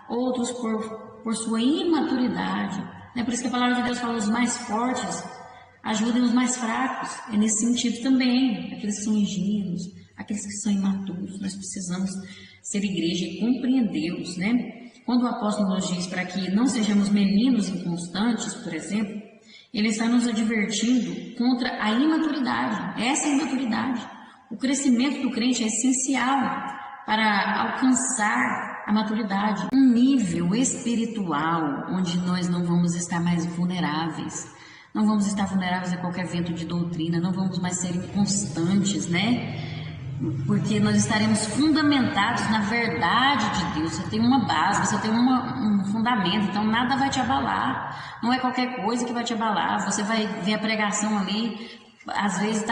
outros por sua imaturidade. Por isso que a palavra de Deus fala: os mais fortes ajudem os mais fracos. É nesse sentido também, aqueles que são ingênuos, aqueles que são imaturos. Nós precisamos ser igreja e compreendê-los, Quando o apóstolo nos diz para que não sejamos meninos inconstantes, por exemplo, ele está nos advertindo contra a imaturidade. Essa é a imaturidade. O crescimento do crente é essencial para alcançar a maturidade. Um nível espiritual onde nós não vamos estar mais vulneráveis. Não vamos estar vulneráveis a qualquer vento de doutrina, não vamos mais ser inconstantes, Porque nós estaremos fundamentados na verdade de Deus. Você tem uma base, você tem um fundamento, então nada vai te abalar. Não é qualquer coisa que vai te abalar. Você vai ver a pregação ali, às vezes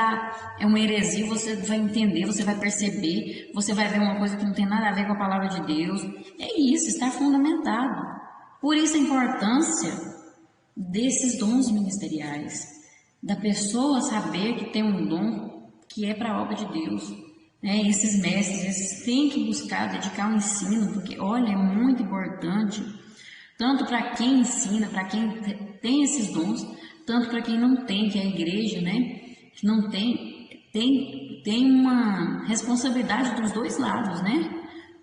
é uma heresia, você vai entender, você vai perceber, você vai ver uma coisa que não tem nada a ver com a palavra de Deus. É isso, estar fundamentado. Por isso a importância desses dons ministeriais, da pessoa saber que tem um dom que é para a obra de Deus. Esses mestres, eles têm que buscar dedicar o ensino, porque, olha, é muito importante, tanto para quem ensina, para quem tem esses dons, tanto para quem não tem, que é a igreja, que não tem uma responsabilidade dos dois lados,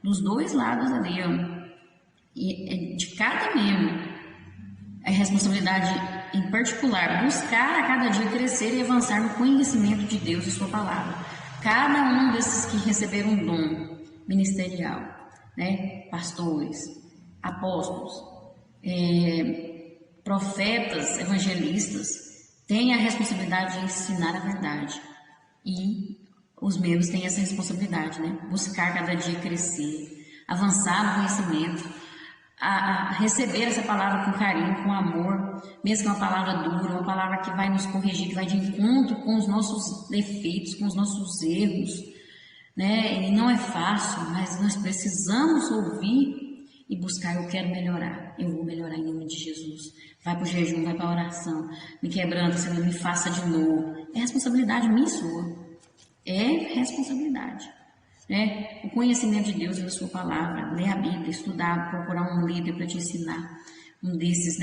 Dos dois lados ali, E de cada membro. A responsabilidade em particular, buscar a cada dia crescer e avançar no conhecimento de Deus e sua palavra. Cada um desses que receberam um dom ministerial, pastores, apóstolos, profetas, evangelistas, tem a responsabilidade de ensinar a verdade. E os membros têm essa responsabilidade, Buscar cada dia crescer, avançar no conhecimento, a receber essa palavra com carinho, com amor, mesmo que uma palavra dura, uma palavra que vai nos corrigir, que vai de encontro com os nossos defeitos, com os nossos erros, E não é fácil, mas nós precisamos ouvir e buscar. Eu quero melhorar, eu vou melhorar em nome de Jesus. Vai para o jejum, vai para a oração, me quebrando, Senhor, me faça de novo. É responsabilidade minha e sua, é responsabilidade. O conhecimento de Deus e da sua palavra, ler a Bíblia, estudar, procurar um líder para te ensinar, um desses,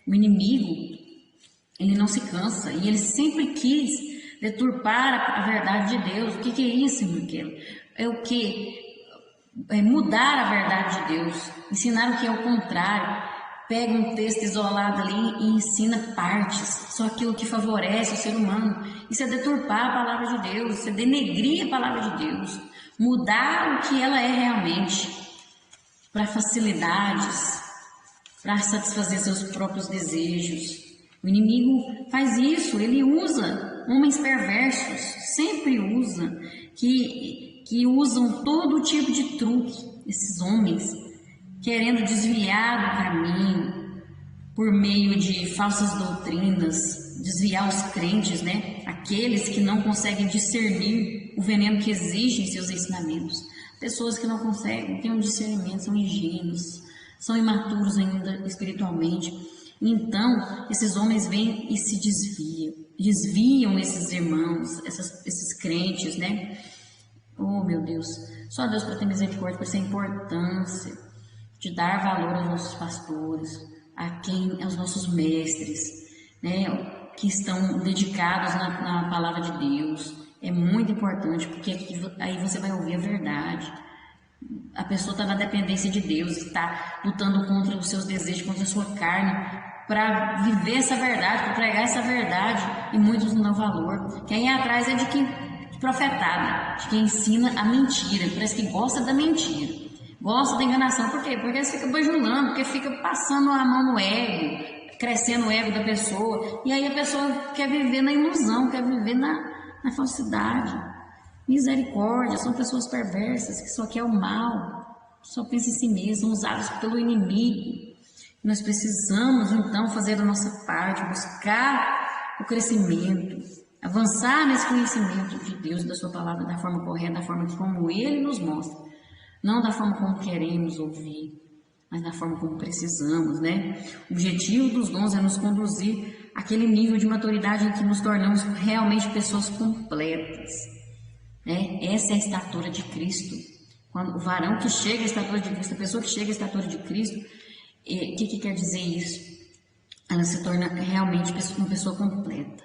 O inimigo, ele não se cansa e ele sempre quis deturpar a verdade de Deus. O que é isso, Miquel? É o que? É mudar a verdade de Deus, ensinar o que é o contrário. Pega um texto isolado ali e ensina partes, só aquilo que favorece o ser humano. Isso é deturpar a palavra de Deus, isso é denegrir a palavra de Deus, mudar o que ela é realmente, para facilidades, para satisfazer seus próprios desejos. O inimigo faz isso, ele usa homens perversos, sempre usa, que usam todo tipo de truque, esses homens, querendo desviar do caminho por meio de falsas doutrinas, desviar os crentes, Aqueles que não conseguem discernir o veneno que existe em seus ensinamentos. Pessoas que não conseguem, têm um discernimento, são ingênuos, são imaturos ainda espiritualmente. Então, esses homens vêm e se desviam esses irmãos, esses crentes, Oh, meu Deus, só Deus para ter misericórdia, por essa importância de dar valor aos nossos pastores, aos nossos mestres, que estão dedicados na palavra de Deus. É muito importante, porque aí você vai ouvir a verdade. A pessoa está na dependência de Deus, está lutando contra os seus desejos, contra a sua carne, para viver essa verdade, para pregar essa verdade, e muitos não dão valor. Quem é atrás é de quem profetada, de quem ensina a mentira, parece que gosta da mentira, gosta da enganação. Por quê? Porque fica bajulando, porque fica passando a mão no ego, crescendo o ego da pessoa, e aí a pessoa quer viver na ilusão, quer viver na falsidade. Misericórdia, são pessoas perversas que só querem o mal, só pensam em si mesmos, são usados pelo inimigo. Nós precisamos, então, fazer a nossa parte, buscar o crescimento, avançar nesse conhecimento de Deus, da sua palavra, da forma correta, da forma como Ele nos mostra. Não da forma como queremos ouvir, mas da forma como precisamos, né? O objetivo dos dons é nos conduzir àquele nível de maturidade em que nos tornamos realmente pessoas completas, né? Essa é a estatura de Cristo. Quando o varão que chega à estatura de Cristo, a pessoa que chega à estatura de Cristo, o que quer dizer isso? Ela se torna realmente uma pessoa completa.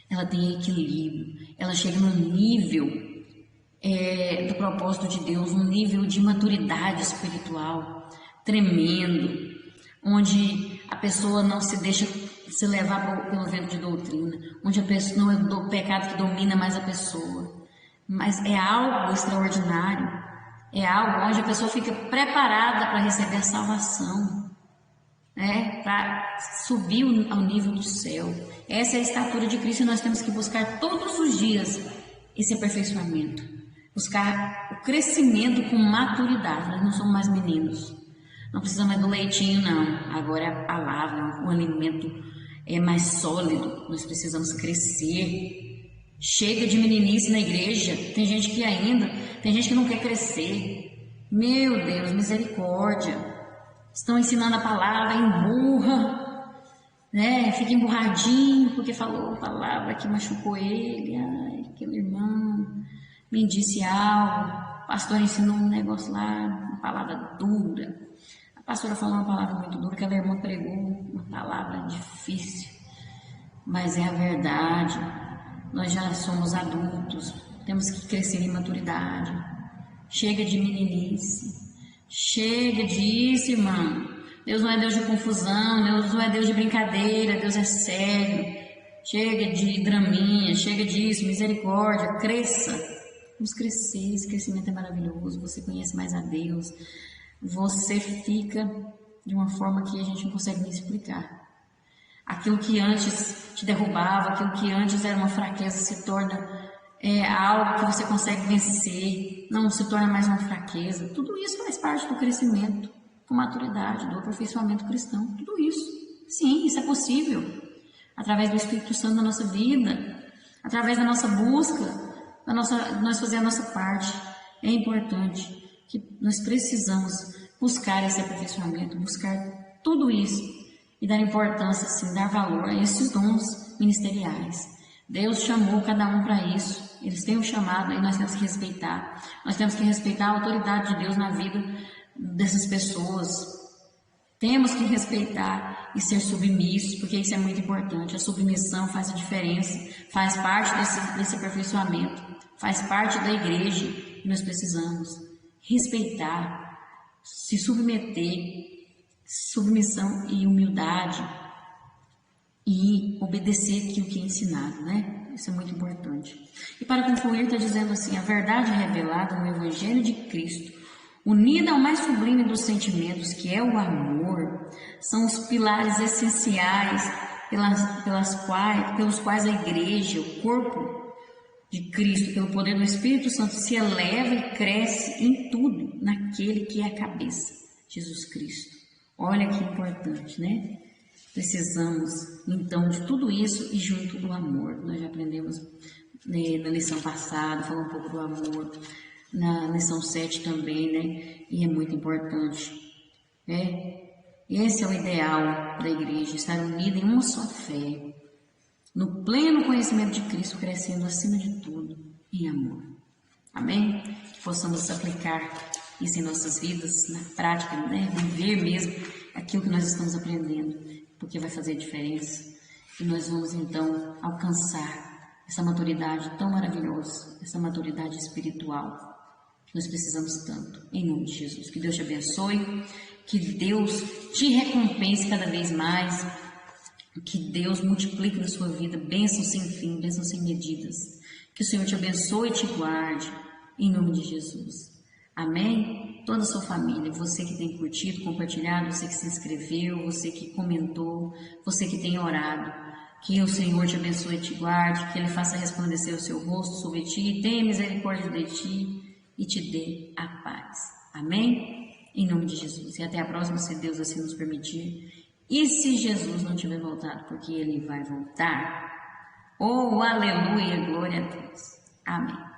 Ela tem equilíbrio, ela chega num nível do propósito de Deus, um nível de maturidade espiritual tremendo, onde a pessoa não se deixa se levar pelo vento de doutrina, onde a pessoa não é o pecado que domina mais a pessoa, mas é algo extraordinário, é algo onde a pessoa fica preparada para receber a salvação, né? Para subir ao nível do céu. Essa é a estatura de Cristo e nós temos que buscar todos os dias esse aperfeiçoamento, buscar o crescimento com maturidade. Nós não somos mais meninos, não precisamos mais do leitinho, não. Agora é a palavra, o alimento é mais sólido. Nós precisamos crescer. Chega de meninice na igreja. Tem gente que não quer crescer. Meu Deus, misericórdia. Estão ensinando a palavra, emburra, né? Fica emburradinho porque falou a palavra que machucou ele. Ai, aquele irmão me disse algo. O pastor ensinou um negócio lá, uma palavra dura. A pastora falou uma palavra muito dura, aquela irmã pregou uma palavra difícil, mas é a verdade. Nós já somos adultos, temos que crescer em maturidade. Chega de meninice, chega disso, irmão. Deus não é Deus de confusão, Deus não é Deus de brincadeira, Deus é sério. Chega de draminha, chega disso, misericórdia, cresça. Vamos crescer, esse crescimento é maravilhoso, você conhece mais a Deus. Você fica de uma forma que a gente não consegue nem explicar. Aquilo que antes te derrubava, aquilo que antes era uma fraqueza, se torna algo que você consegue vencer, não se torna mais uma fraqueza. Tudo isso faz parte do crescimento, com maturidade, do aperfeiçoamento cristão. Tudo isso. Sim, isso é possível. Através do Espírito Santo na nossa vida, através da nossa busca, nós fazer a nossa parte. É importante que nós precisamos buscar esse aperfeiçoamento, buscar tudo isso e dar importância, sim, dar valor a esses dons ministeriais. Deus chamou cada um para isso, eles têm um chamado e nós temos que respeitar. Nós temos que respeitar a autoridade de Deus na vida dessas pessoas. Temos que respeitar e ser submissos, porque isso é muito importante. A submissão faz a diferença, faz parte desse aperfeiçoamento, faz parte da igreja e nós precisamos respeitar, se submeter, submissão e humildade e obedecer aquilo que é ensinado, né? Isso é muito importante. E para concluir, está dizendo assim: a verdade revelada no Evangelho de Cristo, unida ao mais sublime dos sentimentos, que é o amor, são os pilares essenciais pelos quais a igreja, o corpo de Cristo, pelo poder do Espírito Santo, se eleva e cresce em tudo naquele que é a cabeça, Jesus Cristo. Olha que importante, né? Precisamos, então, de tudo isso e junto do amor. Nós já aprendemos na lição passada, falou um pouco do amor, na lição 7 também, né? E é muito importante, né? Esse é o ideal da igreja, estar unida em uma só fé, no pleno conhecimento de Cristo, crescendo acima de tudo em amor. Amém? Que possamos aplicar isso em nossas vidas, na prática, né? Viver mesmo aquilo que nós estamos aprendendo, porque vai fazer diferença. E nós vamos então alcançar essa maturidade tão maravilhosa, essa maturidade espiritual que nós precisamos tanto. Em nome de Jesus, que Deus te abençoe, que Deus te recompense cada vez mais, que Deus multiplique na sua vida bênçãos sem fim, bênçãos sem medidas. Que o Senhor te abençoe e te guarde, em nome de Jesus. Amém? Toda a sua família, você que tem curtido, compartilhado, você que se inscreveu, você que comentou, você que tem orado, que o Senhor te abençoe e te guarde, que Ele faça resplandecer o seu rosto sobre ti, tenha misericórdia de ti e te dê a paz. Amém? Em nome de Jesus. E até a próxima, se Deus assim nos permitir. E se Jesus não tiver voltado, porque ele vai voltar, oh, aleluia, glória a Deus. Amém.